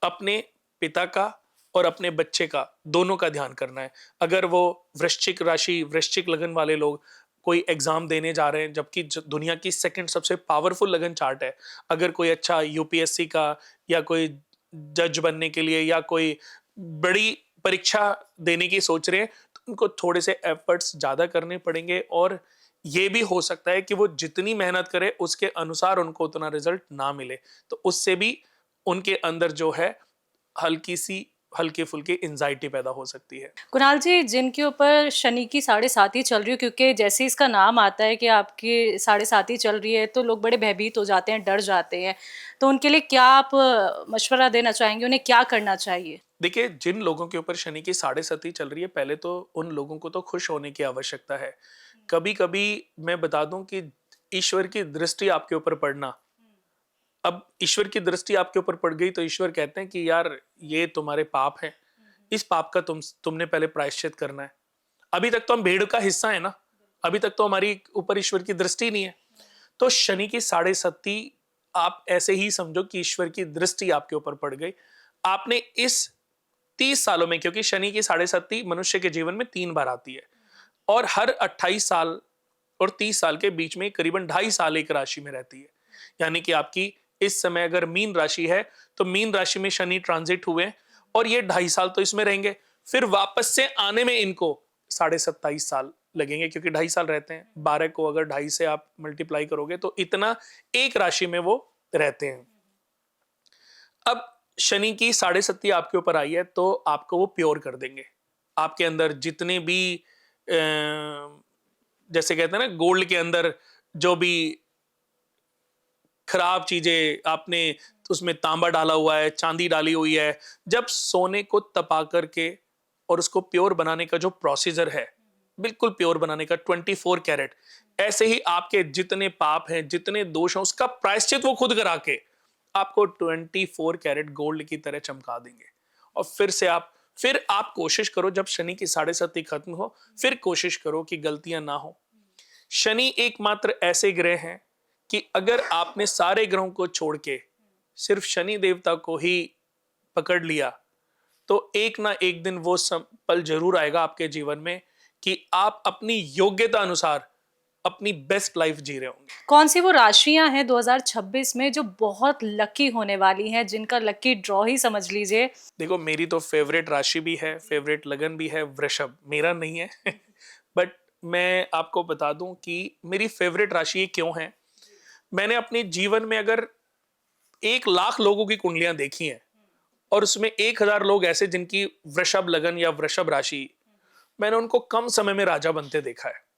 Speaker 2: अपने पिता का और अपने बच्चे का, दोनों का ध्यान करना है। अगर वो वृश्चिक राशि, वृश्चिक लगन वाले लोग कोई एग्जाम देने जा रहे हैं, जबकि दुनिया की सेकंड सबसे पावरफुल लगन चार्ट है, अगर कोई अच्छा यूपीएससी का या कोई जज बनने के लिए या कोई बड़ी परीक्षा देने की सोच रहे हैं, तो उनको थोड़े से एफर्ट्स ज्यादा करने पड़ेंगे। और ये भी हो सकता है कि वो जितनी मेहनत करे उसके अनुसार उनको उतना रिजल्ट ना मिले, तो उससे भी उनके अंदर जो है हल्की फुल्की एंजाइटी पैदा हो सकती है।
Speaker 3: कुणाल जी, जिनके ऊपर शनि की 7.5 चल रही है, क्योंकि जैसे इसका नाम आता है कि आपकी 7.5 चल रही है, तो लोग बड़े भयभीत हो जाते हैं, डर जाते हैं। तो उनके लिए क्या आप मशवरा देना चाहेंगे, उन्हें क्या करना चाहिए?
Speaker 2: देखिए, जिन लोगों के ऊपर शनि की 7.5 चल रही है, पहले तो उन लोगों को तो खुश होने की आवश्यकता है। कभी कभी मैं बता दूं कि ईश्वर की दृष्टि आपके ऊपर पड़ना, अब ईश्वर की दृष्टि आपके ऊपर पड़ गई तो ईश्वर कहते हैं कि यार ये तुम्हारे पाप है, इस पाप का तुमने पहले प्रायश्चित करना है। अभी तक तो हम भेड़ का हिस्सा है ना, अभी तक तो हमारी ऊपर ईश्वर की दृष्टि नहीं है। तो शनि की 7.5 आप ऐसे ही समझो कि ईश्वर की दृष्टि आपके ऊपर पड़ गई। आपने इस 30 सालों में, क्योंकि शनि की 7.5 मनुष्य के जीवन में 3 बार आती है, और हर 28 साल और 30 साल के बीच में करीबन 2.5 साल एक राशि में रहती है। यानी कि आपकी इस समय अगर मीन राशि है तो मीन राशि में शनि ट्रांजिट हुए और ये 2.5 साल तो इसमें रहेंगे, फिर वापस से आने में इनको 27.5 साल लगेंगे, क्योंकि 2.5 साल रहते हैं। 12 को अगर 2.5 से आप मल्टीप्लाई करोगे तो इतना एक राशि में वो रहते हैं। अब शनि की 7.5 आपके ऊपर आई है तो आपको वो प्योर कर देंगे। आपके अंदर जितने भी जैसे कहते हैं ना, गोल्ड के अंदर जो भी खराब चीजें आपने उसमें तांबा डाला हुआ है, चांदी डाली हुई है, जब सोने को तपा करके और उसको प्योर बनाने का जो प्रोसीजर है बिल्कुल प्योर बनाने का, 24 कैरेट। ऐसे ही आपके जितने पाप हैं, जितने दोष हैं, उसका प्रायश्चित वो खुद करा के आपको 24 कैरेट गोल्ड की तरह चमका देंगे। और फिर आप कोशिश करो, जब शनि की 7.5 खत्म हो, फिर कोशिश करो कि गलतियां ना हो। शनि एकमात्र ऐसे ग्रह हैं कि अगर आपने सारे ग्रहों को छोड़ के सिर्फ शनि देवता को ही पकड़ लिया, तो एक ना एक दिन वो पल जरूर आएगा आपके जीवन में कि आप अपनी योग्यता अनुसार अपनी बेस्ट लाइफ जी रहे होंगे।
Speaker 3: कौन सी वो राशियां हैं 2026 में जो बहुत लकी होने वाली हैं, जिनका लकी ड्रॉ ही समझ लीजिए?
Speaker 2: देखो, मेरी तो फेवरेट राशि भी है, फेवरेट लगन भी है वृषभ, मेरा नहीं है बट मैं आपको बता दूं कि मेरी फेवरेट राशि ये क्यों है। मैंने अपने जीवन में अगर 1 लाख लोगों की कुंडलियां देखी हैं और उसमें 1,000 लोग ऐसे जिनकी वृषभ लगन या वृषभ राशि, मैंने उनको कम समय में राजा बनते देखा है।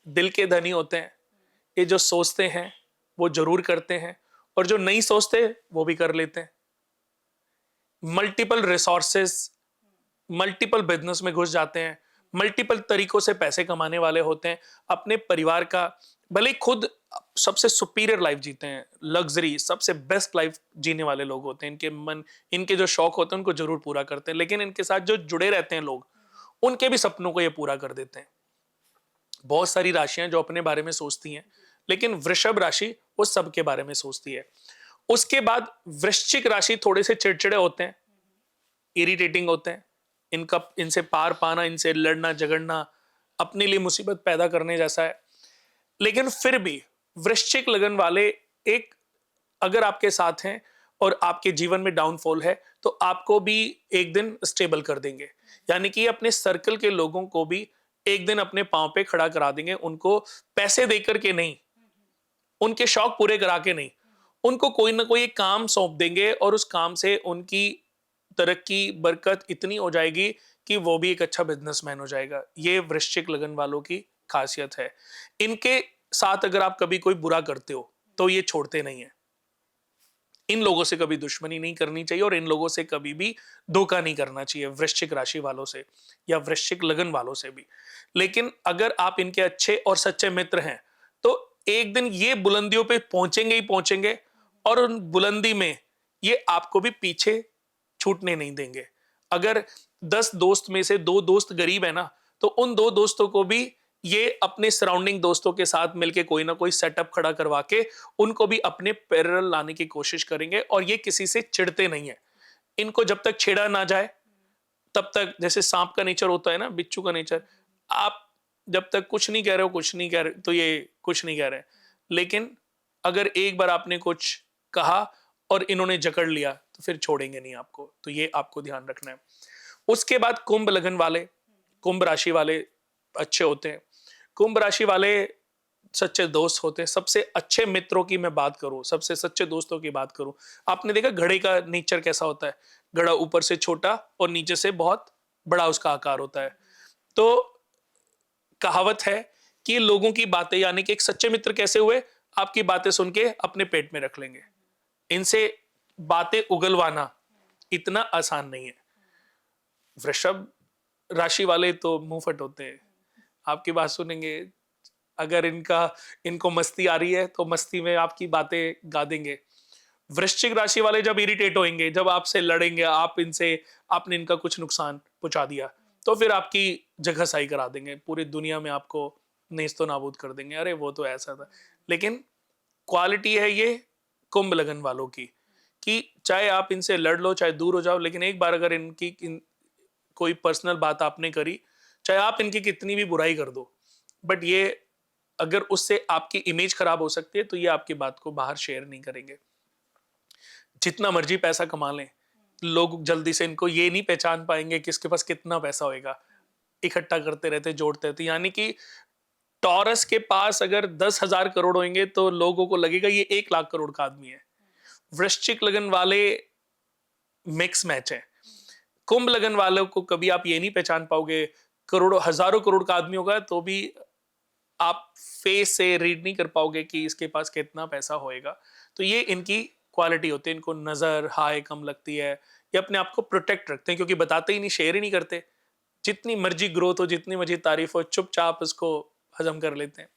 Speaker 2: दिल के धनी होते हैं, ये जो सोचते हैं वो जरूर करते हैं, और जो नहीं सोचते वो भी कर लेते हैं। मल्टीपल रिसोर्सेस, मल्टीपल बिजनेस में घुस जाते हैं, मल्टीपल तरीकों से पैसे कमाने वाले होते हैं, अपने परिवार का भले ही खुद सबसे सुपीरियर लाइफ जीते हैं, लग्जरी सबसे बेस्ट लाइफ जीने वाले लोग होते हैं। इनके जो शौक होते हैं उनको जरूर पूरा करते हैं, लेकिन इनके साथ जो जुड़े रहते हैं लोग, उनके भी सपनों को ये पूरा कर देते हैं। बहुत सारी राशियां जो अपने बारे में सोचती हैं, लेकिन वृषभ राशि वो सबके बारे में सोचती है। उसके बाद वृश्चिक राशि थोड़े से चिड़चिड़े होते हैं, इरिटेटिंग होते हैं। इनसे पार पाना, इनसे लड़ना झगड़ना अपने लिए मुसीबत पैदा करने जैसा है। लेकिन फिर भी वृश्चिक लगन वाले, एक अगर आपके साथ हैं और आपके जीवन में डाउनफॉल है, तो आपको भी एक दिन स्टेबल कर देंगे। यानी कि अपने सर्कल के लोगों को भी एक दिन अपने पांव पे खड़ा करा देंगे। उनको पैसे देकर के नहीं, उनके शौक पूरे करा के नहीं, उनको कोई ना कोई एक काम सौंप देंगे और उस काम से उनकी तरक्की बरकत इतनी हो जाएगी कि वो भी एक अच्छा बिजनेसमैन हो जाएगा। ये वृश्चिक लगन वालों की खासियत है। इनके साथ अगर आप कभी कोई बुरा करते हो तो ये छोड़ते नहीं है। इन लोगों से कभी दुश्मनी नहीं करनी चाहिए और इन लोगों से कभी भी धोखा नहीं करना चाहिए, वृश्चिक राशि वालों से या वृश्चिक लगन वालों से भी। लेकिन अगर आप इनके अच्छे और सच्चे मित्र हैं तो एक दिन ये बुलंदियों पे पहुंचेंगे ही पहुंचेंगे, और उन बुलंदी में ये आपको भी पीछे छूटने नहीं देंगे। अगर 10 दोस्त में से 2 दोस्त गरीब है ना, तो उन 2 दोस्तों को भी ये अपने सराउंडिंग दोस्तों के साथ मिलके कोई ना कोई सेटअप खड़ा करवा के उनको भी अपने पैरेलल लाने की कोशिश करेंगे, और ये किसी से चिढ़ते नहीं है। इनको जब तक छेड़ा ना जाए तब तक, जैसे सांप का नेचर होता है ना, बिच्छू का नेचर, आप जब तक कुछ नहीं कह रहे हो, कुछ नहीं कह रहे, तो ये कुछ नहीं कह रहे। लेकिन अगर एक बार आपने कुछ कहा और इन्होंने जकड़ लिया तो फिर छोड़ेंगे नहीं आपको। तो ये आपको ध्यान रखना है। उसके बाद कुंभ लगन वाले, कुंभ राशि वाले अच्छे होते हैं। कुंभ राशि वाले सच्चे दोस्त होते हैं। सबसे अच्छे मित्रों की मैं बात करूं, सबसे सच्चे दोस्तों की बात करूं, आपने देखा घड़े का नेचर कैसा होता है? घड़ा ऊपर से छोटा और नीचे से बहुत बड़ा उसका आकार होता है। तो कहावत है कि लोगों की बातें, यानी कि एक सच्चे मित्र कैसे हुए, आपकी बातें सुन के अपने पेट में रख लेंगे। इनसे बातें उगलवाना इतना आसान नहीं है। वृषभ राशि वाले तो मुंहफट होते हैं, आपकी बात सुनेंगे। अगर इनको मस्ती आ रही है तो मस्ती में आपकी बातें गा देंगे। वृश्चिक राशि वाले जब इरिटेट होंगे, जब आपसे लड़ेंगे, आपने इनका कुछ नुकसान पहुंचा दिया, तो फिर आपकी जगह सही करा देंगे, पूरी दुनिया में आपको नेस्तो नाबूद कर देंगे। अरे वो तो ऐसा था। लेकिन क्वालिटी है ये कुंभ लगन वालों की कि चाहे आप इनसे लड़ लो, चाहे दूर हो जाओ, लेकिन एक बार अगर कोई पर्सनल बात आपने करी, चाहे आप इनकी कितनी भी बुराई कर दो, बट ये अगर उससे आपकी इमेज खराब हो सकती है तो ये आपकी बात को बाहर शेयर नहीं करेंगे। जितना मर्जी पैसा कमा लें, लोग जल्दी से इनको ये नहीं पहचान पाएंगे कि इसके पास कितना पैसा होएगा। इकट्ठा करते रहते, जोड़ते रहते, यानी कि टॉरस के पास अगर 10,000 करोड़ होंगे तो लोगों को लगेगा ये 1 लाख करोड़ का आदमी है। वृश्चिक लगन वाले मिक्स मैच है। कुंभ लगन वालों को कभी आप ये नहीं पहचान पाओगे, करोड़ों हजारों करोड़ का आदमी होगा तो भी आप फेस से रीड नहीं कर पाओगे कि इसके पास कितना पैसा होएगा। तो ये इनकी क्वालिटी होती है। इनको नजर हाय कम लगती है, ये अपने आप को प्रोटेक्ट रखते हैं क्योंकि बताते ही नहीं, शेयर ही नहीं करते। जितनी मर्जी ग्रोथ हो, जितनी मर्जी तारीफ हो, चुपचाप उसको हजम कर लेते हैं।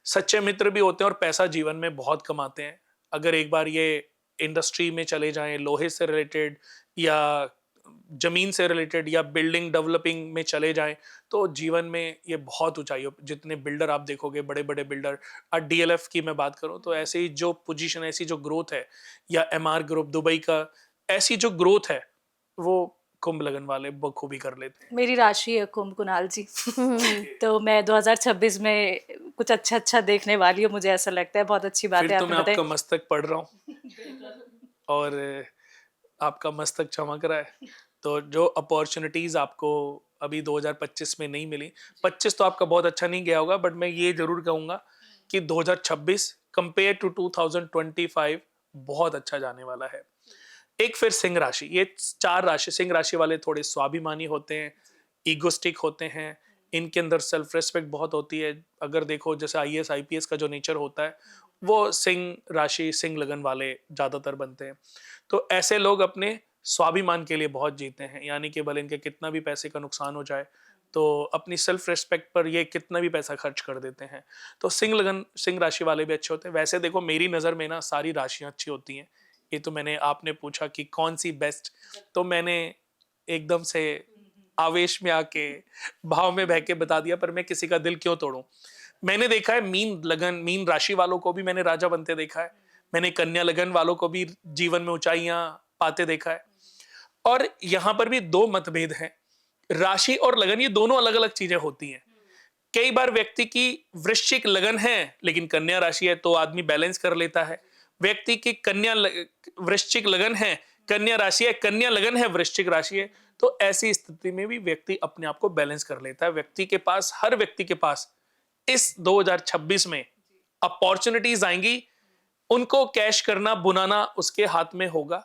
Speaker 2: सच्चे मित्र भी होते हैं और पैसा जीवन में बहुत कमाते हैं। अगर एक बार ये इंडस्ट्री में चले जाएं, लोहे से रिलेटेड या जमीन से रिलेटेड या बिल्डिंग डेवलपिंग में चले जाएं, तो जीवन में ये बहुत ऊंचाई हो। जितने बिल्डर आप देखोगे, बड़े बड़े बिल्डर, डीएलएफ की मैं बात करूं तो ऐसे ही जो पोजीशन, ऐसी जो ग्रोथ है, या एमआर ग्रुप दुबई का, ऐसी जो ग्रोथ है वो कुंभ लगन वाले बखूबी कर लेते हैं।
Speaker 3: मेरी राशि है कुंभ, कुणाल जी। तो मैं 2026 में कुछ अच्छा देखने वाली हूँ, मुझे ऐसा लगता है। बहुत अच्छी बात
Speaker 2: फिर
Speaker 3: है
Speaker 2: तो
Speaker 3: आपने
Speaker 2: मैं
Speaker 3: बताई।
Speaker 2: आपका मस्तक पढ़ रहा हूँ और आपका मस्तक चमक रहा है। तो जो अपॉर्चुनिटीज आपको अभी 2025 में नहीं मिली, 25 तो आपका बहुत अच्छा नहीं गया होगा, बट मैं ये जरूर कहूंगा कि 2026 कंपेयर टू 2025 बहुत अच्छा जाने वाला है। एक फिर सिंह राशि, ये 4 राशि, सिंह राशि वाले थोड़े स्वाभिमानी होते हैं, ईगोस्टिक होते हैं, इनके अंदर सेल्फ रेस्पेक्ट बहुत होती है। अगर देखो जैसे आईएएस आईपीएस का जो नेचर होता है, वो सिंह राशि, सिंह लगन वाले ज्यादातर बनते हैं। तो ऐसे लोग अपने स्वाभिमान के लिए बहुत जीते हैं, यानी कि भले इनके कितना भी पैसे का नुकसान हो जाए, तो अपनी सेल्फ रेस्पेक्ट पर ये कितना भी पैसा खर्च कर देते हैं। तो सिंह लगन, सिंह राशि वाले भी अच्छे होते हैं। वैसे देखो मेरी नज़र में ना सारी राशियां अच्छी होती हैं। ये तो मैंने, आपने पूछा कि कौन सी बेस्ट, तो मैंने एकदम से आवेश में आके, भाव में बह के बता दिया, पर मैं किसी का दिल क्यों तोड़ूं। मैंने देखा है मीन लगन, मीन राशि वालों को भी मैंने राजा बनते देखा है। मैंने कन्या लगन वालों को भी जीवन में ऊंचाइयां पाते देखा है। और यहां पर भी 2 मतभेद हैं। राशि और लगन ये दोनों अलग अलग चीजें होती हैं। कई बार व्यक्ति की वृश्चिक लगन है लेकिन कन्या राशि है, तो आदमी बैलेंस कर लेता है। व्यक्ति की वृश्चिक लगन है, कन्या राशि है, कन्या लगन है, वृश्चिक राशि है, तो ऐसी स्थिति में भी व्यक्ति अपने आप को बैलेंस कर लेता है। व्यक्ति के पास, हर व्यक्ति के पास इस 2026 में अपॉर्चुनिटीज आएंगी। उनको कैश करना, बुनाना उसके हाथ में होगा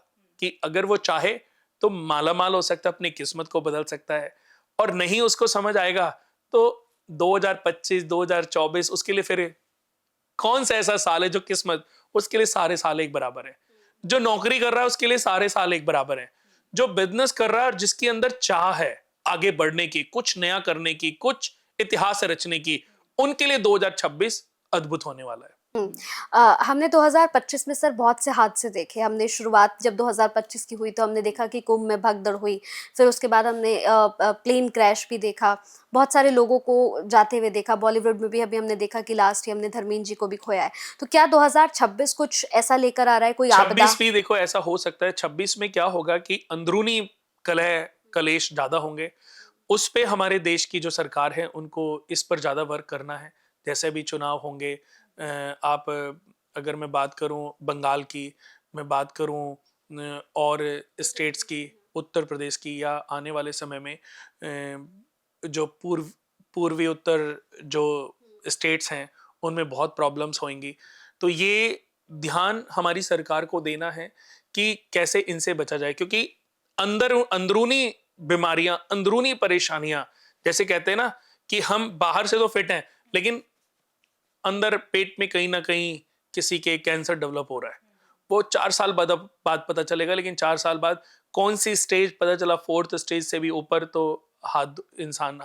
Speaker 2: कि अगर वो चाहे तो माला माल हो सकता है, अपनी किस्मत को बदल सकता है। और नहीं उसको समझ आएगा तो 2025, 2024 उसके लिए फिर कौन सा ऐसा साल है जो किस्मत, उसके लिए सारे साल एक बराबर है। जो नौकरी कर रहा है उसके लिए सारे साल एक बराबर है। जो बिजनेस कर रहा है और जिसके अंदर चाह है आगे बढ़ने की, कुछ नया करने की, कुछ इतिहास रचने की, उनके लिए 2026 अद्भुत होने वाला है।
Speaker 1: हमने 2025 में सर बहुत से हादसे देखे। हमने शुरुआत जब 2025 की हुई तो हमने देखा कि कुंभ में भगदड़ हुई, फिर उसके बाद हमने प्लेन क्रैश भी देखा, बहुत सारे लोगों को जाते हुए देखा। बॉलीवुड में भी अभी हमने देखा कि लास्ट ही हमने धर्मेंद्र जी को भी खोया है। तो क्या 2026 कुछ ऐसा लेकर आ रहा है, कोई आपदा?
Speaker 2: 26 भी देखो ऐसा हो सकता है। 26 में क्या होगा कि अंदरूनी कलह कलेश ज्यादा होंगे। उस पे हमारे देश की जो सरकार है उनको इस पर ज्यादा वर्क करना है। जैसे भी चुनाव होंगे, आप अगर मैं बात करूं बंगाल की, मैं बात करूं और स्टेट्स की, उत्तर प्रदेश की, या आने वाले समय में जो पूर्वी उत्तर जो स्टेट्स हैं उनमें बहुत प्रॉब्लम्स होंगी। तो ये ध्यान हमारी सरकार को देना है कि कैसे इनसे बचा जाए, क्योंकि अंदरूनी बीमारियां, अंदरूनी परेशानियां, जैसे कहते हैं ना कि हम बाहर से तो फिट हैं लेकिन अंदर पेट में कहीं ना कहीं किसी के कैंसर डेवलप हो रहा है। वो 4 साल बाद पता चलेगा, लेकिन 4 साल बाद कौन सी स्टेज पता चला, 4th स्टेज से भी ऊपर, तो हाथ इंसान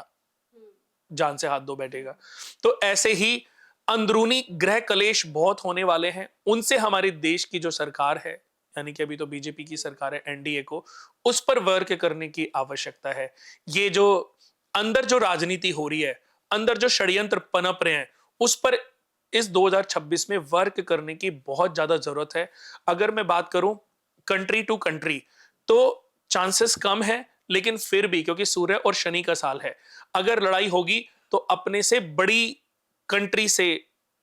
Speaker 2: जान से हाथ धो बैठेगा। तो ऐसे ही अंदरूनी ग्रह कलेश बहुत होने वाले हैं। उनसे हमारे देश की जो सरकार है, यानी कि अभी तो बीजेपी की सरकार है, एनडीए को, उस पर वर्क करने की आवश्यकता है। ये जो अंदर जो राजनीति हो रही है, अंदर जो षड्यंत्र पनप रहे हैं, उस पर इस 2026 में वर्क करने की बहुत ज्यादा जरूरत है। अगर मैं बात करूं कंट्री टू कंट्री, तो चांसेस कम है, लेकिन फिर भी क्योंकि सूर्य और शनि का साल है, अगर लड़ाई होगी तो अपने से बड़ी कंट्री से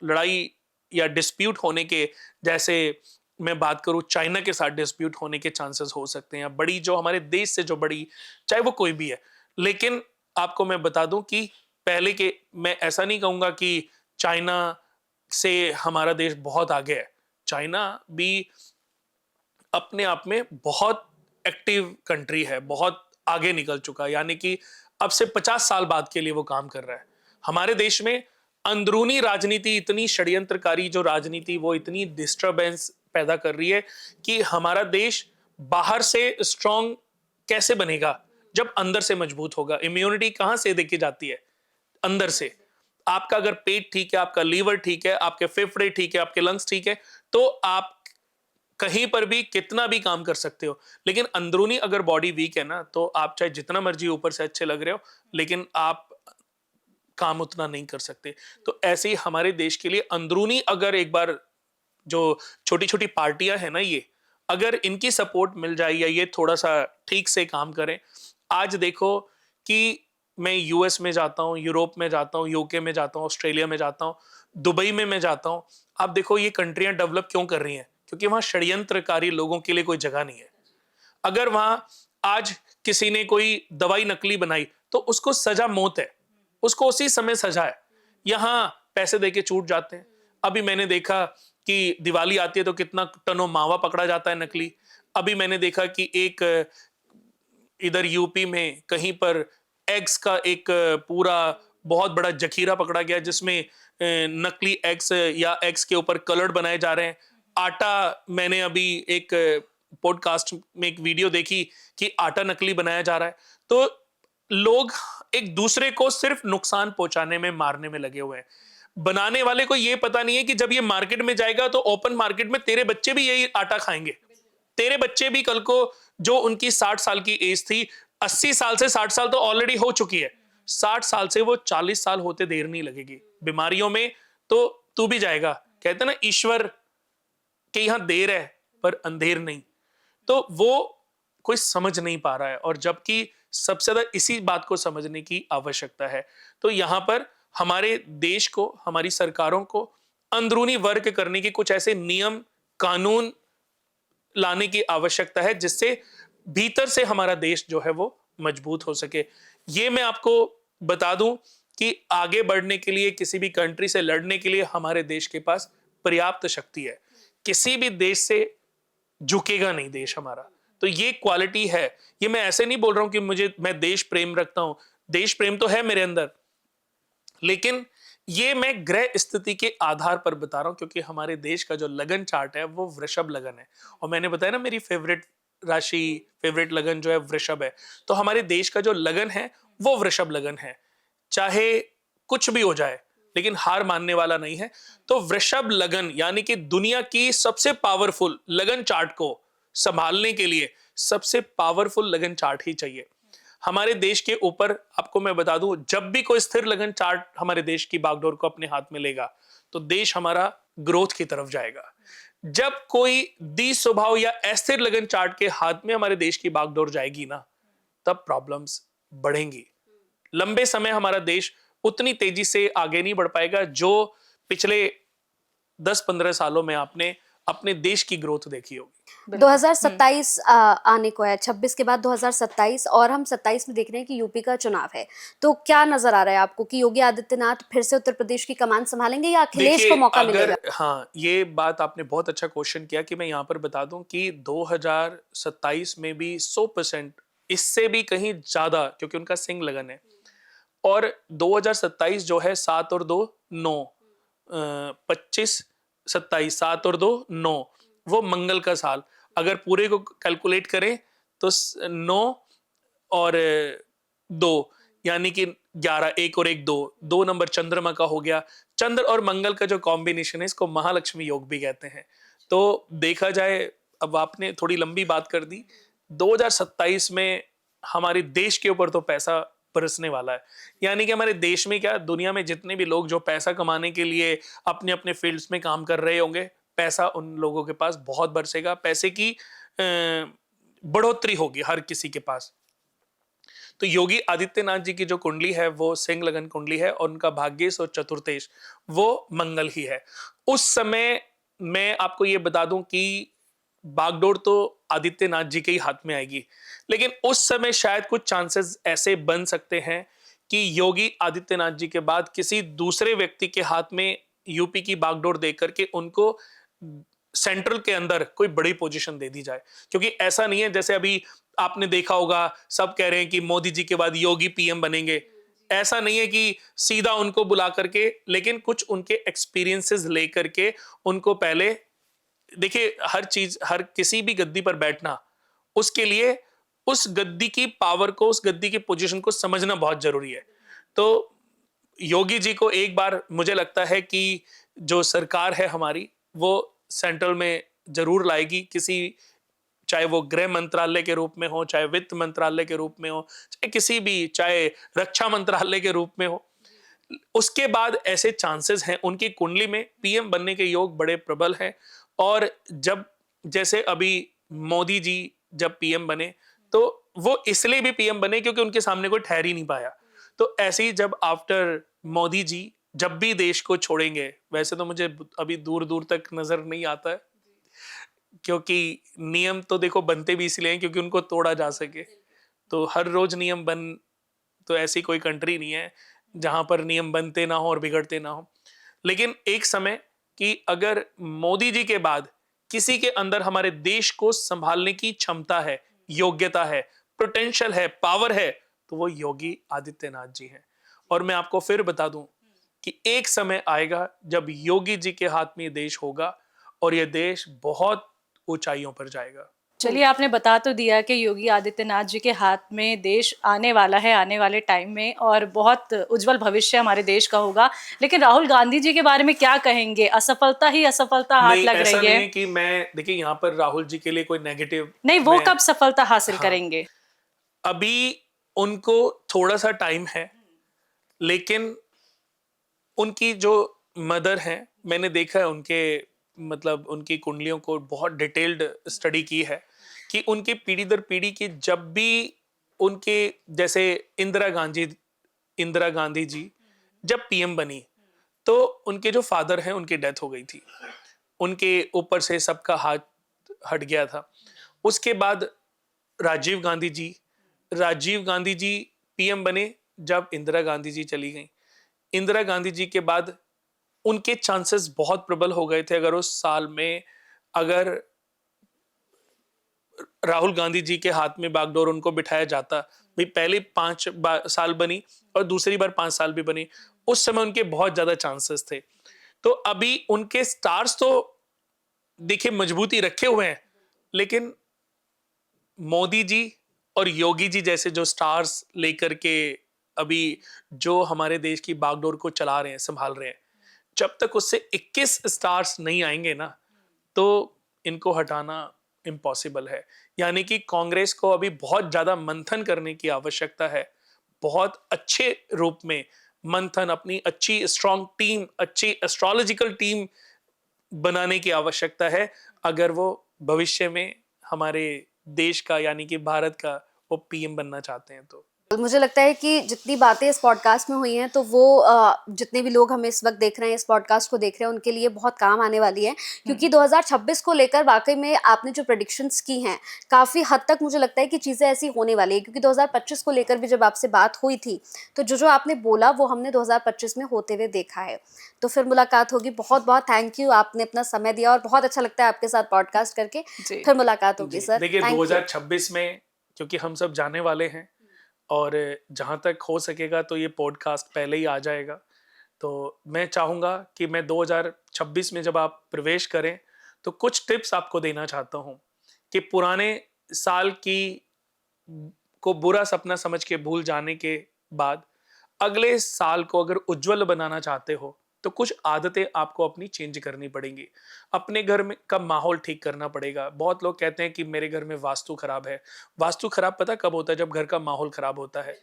Speaker 2: लड़ाई या डिस्प्यूट होने के, जैसे मैं बात करूं चाइना के साथ डिस्प्यूट होने के चांसेस हो सकते हैं, बड़ी जो हमारे देश से जो बड़ी, चाहे वो कोई भी है। लेकिन आपको मैं बता दूं कि पहले के, मैं ऐसा नहीं कहूंगा कि चाइना से हमारा देश बहुत आगे है। चाइना भी अपने आप में बहुत एक्टिव कंट्री है, बहुत आगे निकल चुका है, यानी कि अब से 50 साल बाद के लिए वो काम कर रहा है। हमारे देश में अंदरूनी राजनीति इतनी षड्यंत्रकारी जो राजनीति, वो इतनी डिस्टरबेंस पैदा कर रही है कि हमारा देश बाहर से स्ट्रांग कैसे बनेगा, जब अंदर से मजबूत होगा। इम्यूनिटी कहां से देखी जाती है? अंदर से। आपका अगर पेट ठीक है, आपका लीवर ठीक है, आपके फेफड़े ठीक है, आपके लंग्स ठीक है, तो आप कहीं पर भी कितना भी काम कर सकते हो। लेकिन अंदरूनी अगर बॉडी वीक है ना, तो आप चाहे जितना मर्जी ऊपर से अच्छे लग रहे हो, लेकिन आप काम उतना नहीं कर सकते। तो ऐसे ही हमारे देश के लिए अंदरूनी अगर एक बार जो छोटी छोटी पार्टियां हैं ना, ये अगर इनकी सपोर्ट मिल जाए या ये थोड़ा सा ठीक से काम करें। आज देखो कि मैं यूएस में जाता हूँ, यूरोप में जाता हूँ, यूके में जाता हूँ, ऑस्ट्रेलिया में जाता हूँ, दुबई में मैं जाता हूँ। आप देखो ये कंट्रियां डेवलप क्यों कर रही हैं? क्योंकि वहां षड्यंत्रकारी लोगों के लिए कोई जगह नहीं है। अगर वहां आज किसी ने कोई दवाई नकली बनाई तो उसको सजा मौत है, उसको उसी समय सजा है। यहां पैसे देके छूट जाते हैं। अभी मैंने देखा कि दिवाली आती है तो कितना टनों मावा पकड़ा जाता है नकली। अभी मैंने देखा कि एक इधर यूपी में कहीं पर एग्स का एक पूरा बहुत बड़ा जखीरा पकड़ा गया, जिसमें नकली एग्स या एग्स के ऊपर कलर्ड बनाए जा रहे हैं। आटा, मैंने अभी एक पॉडकास्ट में एक वीडियो देखी कि आटा नकली बनाया जा रहा है। तो लोग एक दूसरे को सिर्फ नुकसान पहुंचाने में, मारने में लगे हुए हैं। बनाने वाले को यह पता नहीं है कि जब ये मार्केट में जाएगा तो ओपन मार्केट में तेरे बच्चे भी यही आटा खाएंगे। तेरे बच्चे भी कल को, जो उनकी 60 साल की एज थी, 80 साल से 60 साल तो ऑलरेडी हो चुकी है, 60 साल से वो 40 साल होते देर नहीं लगेगी बीमारियों में, तो तू भी जाएगा। कहते ना, ईश्वर के यहां देर है पर अंधेर नहीं। तो वो कोई समझ नहीं पा रहा है, और जबकि सबसे ज्यादा इसी बात को समझने की आवश्यकता है। तो यहां पर हमारे देश को, हमारी सरकारों को अंदरूनी वर्क करने के कुछ ऐसे नियम कानून लाने की आवश्यकता है, जिससे भीतर से हमारा देश जो है वो मजबूत हो सके। ये मैं आपको बता दूं कि आगे बढ़ने के लिए, किसी भी कंट्री से लड़ने के लिए हमारे देश के पास पर्याप्त शक्ति है। किसी भी देश से झुकेगा नहीं देश हमारा। तो ये क्वालिटी है। ये मैं ऐसे नहीं बोल रहा हूं कि मैं देश प्रेम रखता हूं। देश प्रेम तो है मेरे अंदर, लेकिन ये मैं ग्रह स्थिति के आधार पर बता रहा हूं, क्योंकि हमारे देश का जो लगन चार्ट है वो वृषभ लगन है। और मैंने बताया ना, मेरी फेवरेट राशि, फेवरेट लगन जो है वृषभ है। तो हमारे देश का जो लगन है वो वृषभ लगन है। चाहे कुछ भी हो जाए, लेकिन हार मानने वाला नहीं है। तो वृषभ लगन यानी कि दुनिया की सबसे पावरफुल लगन चार्ट को संभालने के लिए सबसे पावरफुल लगन चार्ट ही चाहिए। हमारे देश के ऊपर आपको मैं बता दूं, जब भी कोई स्थिर लगन चार्ट हमारे देश की बागडोर को अपने हाथ में लेगा, तो देश हमारा ग्रोथ की तरफ जाएगा। जब कोई दी स्वभाव या अस्थिर लगन चार्ट के हाथ में हमारे देश की बागडोर जाएगी ना, तब प्रॉब्लम्स बढ़ेंगी। लंबे समय हमारा देश उतनी तेजी से आगे नहीं बढ़ पाएगा जो पिछले 10-15 सालों में आपने अपने देश की ग्रोथ देखी होगी।
Speaker 1: 2027 आने को है, 26 के बाद 2027, और हम 27 में देख रहे हैं कि यूपी का चुनाव है। तो क्या नजर आ रहा है आपको कि योगी आदित्यनाथ फिर से उत्तर प्रदेश की कमान संभालेंगे या अखिलेश को मौका मिलेगा?
Speaker 2: हाँ, ये बात आपने बहुत अच्छा क्वेश्चन किया कि मैं यहाँ पर बता दूं कि 2027 में भी 100%, इससे भी कहीं ज्यादा, क्योंकि उनका सिंह लगन है। और 2027 जो है 7 और 2 9, 25 27, 7 और 2 9, वो मंगल का साल। अगर पूरे को कैलकुलेट करें तो 9 और 2 यानी कि 11, 1 और 1 2, 2 नंबर चंद्रमा का हो गया। चंद्र और मंगल का जो कॉम्बिनेशन है, इसको महालक्ष्मी योग भी कहते हैं। तो देखा जाए, अब आपने थोड़ी लंबी बात कर दी, 2027 में हमारे देश के ऊपर तो पैसा बरसने वाला है। यानी कि हमारे देश में क्या, दुनिया में जितने भी लोग जो पैसा कमाने के लिए अपने अपने फील्ड्स में काम कर रहे होंगे, पैसा उन लोगों के पास बहुत बरसेगा। पैसे की बढ़ोतरी होगी हर किसी के पास। तो योगी आदित्यनाथ जी की जो कुंडली है वो सिंह लगन कुंडली है, और उनका भाग्येश और चतुर्थेश वो मंगल ही है। उस समय मैं आपको ये बता दूं कि बागडोर तो आदित्यनाथ जी के ही हाथ में आएगी, लेकिन उस समय शायद कुछ चांसेस ऐसे बन सकते हैं कि योगी आदित्यनाथ जी के बाद किसी दूसरे व्यक्ति के हाथ में यूपी की बागडोर देकर के उनको सेंट्रल के अंदर कोई बड़ी पोजीशन दे दी जाए। क्योंकि ऐसा नहीं है, जैसे अभी आपने देखा होगा, सब कह रहे हैं कि मोदी जी के बाद योगी पीएम बनेंगे। ऐसा नहीं है कि सीधा उनको बुला करके, लेकिन कुछ उनके एक्सपीरियंसेस लेकर के उनको पहले देखिए। हर चीज, हर किसी भी गद्दी पर बैठना, उसके लिए उस गद्दी की पावर को, उस गद्दी की पोजीशन को समझना बहुत जरूरी है। तो योगी जी को एक बार मुझे लगता है कि जो सरकार है हमारी, वो सेंट्रल में जरूर लाएगी, किसी, चाहे वो गृह मंत्रालय के रूप में हो, चाहे वित्त मंत्रालय के रूप में हो, चाहे किसी भी, चाहे रक्षा मंत्रालय के रूप में हो। उसके बाद ऐसे चांसेस हैं, उनकी कुंडली में पीएम बनने के योग बड़े प्रबल हैं। और जब, जैसे अभी मोदी जी जब पीएम बने, तो वो इसलिए भी पीएम बने क्योंकि उनके सामने कोई ठहर ही नहीं पाया। तो ऐसे ही जब आफ्टर मोदी जी जब भी देश को छोड़ेंगे, वैसे तो मुझे अभी दूर दूर तक नजर नहीं आता है, क्योंकि नियम तो देखो बनते भी इसलिए हैं क्योंकि उनको तोड़ा जा सके। तो हर रोज नियम बन, तो ऐसी कोई कंट्री नहीं है जहां पर नियम बनते ना हो और बिगड़ते ना हो। लेकिन एक समय कि अगर मोदी जी के बाद किसी के अंदर हमारे देश को संभालने की क्षमता है, योग्यता है, पोटेंशियल है, पावर है, तो वो योगी आदित्यनाथ जी हैं। और मैं आपको फिर बता दूं कि एक समय आएगा जब योगी जी के हाथ में ये देश होगा और ये देश बहुत ऊंचाइयों पर जाएगा।
Speaker 3: चलिए, आपने बता तो दिया कि योगी आदित्यनाथ जी के हाथ में देश आने वाला है आने वाले टाइम में, और बहुत उज्जवल भविष्य हमारे देश का होगा। लेकिन राहुल गांधी जी के बारे में क्या कहेंगे? असफलता ही असफलता हाथ
Speaker 2: नहीं,
Speaker 3: लग
Speaker 2: ऐसा
Speaker 3: रही
Speaker 2: नहीं
Speaker 3: है।
Speaker 2: है कि मैं, देखिए यहाँ पर राहुल जी के लिए कोई नेगेटिव,
Speaker 3: नहीं, वो
Speaker 2: मैं,
Speaker 3: कब सफलता हासिल
Speaker 2: हाँ,
Speaker 3: करेंगे?
Speaker 2: अभी उनको थोड़ा सा टाइम है। लेकिन उनकी जो मदर हैं, मैंने देखा है उनके, मतलब उनकी कुंडलियों को बहुत डिटेल्ड स्टडी की है कि उनकी पीढ़ी दर पीढ़ी की, जब भी उनके, जैसे इंदिरा गांधी जी जब पीएम बनी, तो उनके जो फादर हैं उनकी डेथ हो गई थी, उनके ऊपर से सबका हाथ हट गया था। उसके बाद राजीव गांधी जी राजीव गांधी जी पीएम बने जब इंदिरा गांधी जी चली गई। इंदिरा गांधी जी के बाद उनके चांसेस बहुत प्रबल हो गए थे, अगर उस साल में अगर राहुल गांधी जी के हाथ में बागडोर उनको बिठाया जाता, भाई पहले 5 साल बनी और दूसरी बार 5 साल भी बनी, उस समय उनके बहुत ज्यादा चांसेस थे। तो अभी उनके स्टार्स तो देखिए मजबूती रखे हुए हैं, लेकिन मोदी जी और योगी जी जैसे जो स्टार्स लेकर के अभी जो हमारे देश की बागडोर को चला रहे हैं, संभाल रहे हैं, जब तक उससे 21 स्टार्स नहीं आएंगे ना, तो इनको हटाना इम्पॉसिबल है। यानी कि कांग्रेस को अभी बहुत ज्यादा मंथन करने की आवश्यकता है, बहुत अच्छे रूप में मंथन, अपनी अच्छी स्ट्रांग टीम, अच्छी एस्ट्रोलॉजिकल टीम बनाने की आवश्यकता है, अगर वो भविष्य में हमारे देश का, यानी कि भारत का, वो पीएम बनना चाहते हैं। तो
Speaker 1: मुझे लगता है कि जितनी बातें इस पॉडकास्ट में हुई हैं, तो वो जितने भी लोग हमें इस वक्त देख रहे हैं, इस पॉडकास्ट को देख रहे हैं, उनके लिए बहुत काम आने वाली है। क्योंकि 2026 को लेकर वाकई में आपने जो प्रेडिक्शंस की हैं, काफ़ी हद तक मुझे लगता है कि चीज़ें ऐसी होने वाली है। क्योंकि 2025 को लेकर भी जब आपसे बात हुई थी, तो जो जो आपने बोला वो हमने 2025 में होते हुए देखा है। तो फिर मुलाकात होगी। बहुत बहुत थैंक यू, आपने अपना समय दिया और बहुत अच्छा लगता है आपके साथ पॉडकास्ट करके।
Speaker 3: जी।
Speaker 1: फिर मुलाकात होगी
Speaker 2: जी,
Speaker 1: सर।
Speaker 2: देखिए
Speaker 1: थैंक यू।
Speaker 2: 2026 में, क्योंकि हम सब जाने वाले हैं, और जहां तक हो सकेगा तो ये पॉडकास्ट पहले ही आ जाएगा। तो मैं चाहूंगा कि मैं 2026 में जब आप प्रवेश करें, तो कुछ टिप्स आपको देना चाहता हूं कि पुराने साल की को बुरा सपना समझ के भूल जाने के बाद अगले साल को अगर उज्जवल बनाना चाहते हो, तो कुछ आदतें आपको अपनी चेंज करनी पड़ेंगी। अपने घर में का माहौल ठीक करना पड़ेगा। बहुत लोग कहते हैं कि मेरे घर में वास्तु खराब है। वास्तु खराब पता कब होता है? जब घर का माहौल खराब होता है।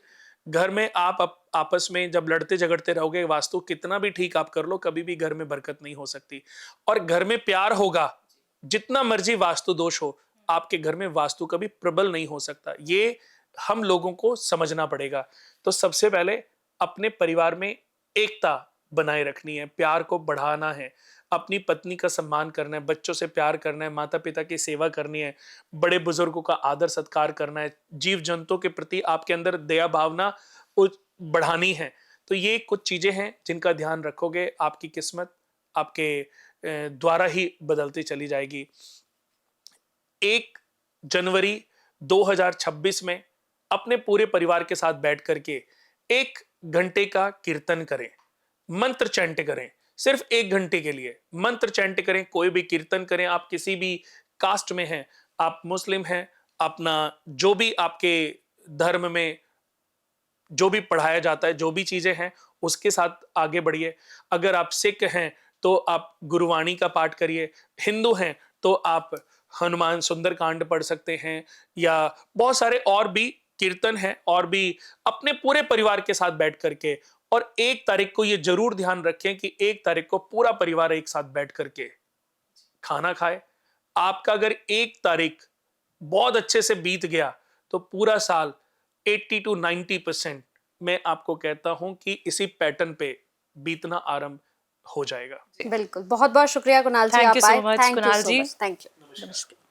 Speaker 2: घर में आप आपस में जब लड़ते झगड़ते रहोगे, वास्तु कितना भी ठीक आप कर लो, कभी भी घर में बरकत नहीं हो सकती। और घर में प्यार होगा, जितना मर्जी वास्तु दोष हो, आपके घर में वास्तु कभी प्रबल नहीं हो सकता। ये हम लोगों को समझना पड़ेगा। तो सबसे पहले अपने परिवार में एकता बनाए रखनी है, प्यार को बढ़ाना है, अपनी पत्नी का सम्मान करना है, बच्चों से प्यार करना है, माता पिता की सेवा करनी है, बड़े बुजुर्गों का आदर सत्कार करना है, जीव जंतुओं के प्रति आपके अंदर दया भावना बढ़ानी है। तो ये कुछ चीजें हैं जिनका ध्यान रखोगे, आपकी किस्मत आपके द्वारा ही बदलती चली जाएगी। 1 जनवरी 2026 में अपने पूरे परिवार के साथ बैठ करके 1 घंटे का कीर्तन करें, मंत्र चैंट करें। सिर्फ 1 घंटे के लिए मंत्र चैंट करें, कोई भी कीर्तन करें। आप किसी भी कास्ट में हैं, आप मुस्लिम हैं, अपना जो भी आपके धर्म में जो भी पढ़ाया जाता है, जो भी चीजें हैं, उसके साथ आगे बढ़िए। अगर आप सिख हैं तो आप गुरुवाणी का पाठ करिए, हिंदू हैं तो आप हनुमान सुंदरकांड पढ़ सकते हैं, या बहुत सारे और भी कीर्तन हैं, और भी अपने पूरे परिवार के साथ बैठ करके। और 1 तारीख को ये जरूर ध्यान रखें कि 1 तारीख को पूरा परिवार एक साथ बैठ करके खाना खाए। आपका अगर 1 तारीख बहुत अच्छे से बीत गया तो पूरा साल 80 to 90% मैं आपको कहता हूं कि इसी पैटर्न पे बीतना आरंभ हो जाएगा।
Speaker 1: बिल्कुल, बहुत बहुत शुक्रिया कुणाल जी,
Speaker 3: थैंक
Speaker 1: आप
Speaker 3: यू
Speaker 1: आए।
Speaker 3: So much
Speaker 1: thank you
Speaker 3: Kunal
Speaker 1: so
Speaker 3: ji.
Speaker 1: Much, thank you.
Speaker 3: नमस्कार।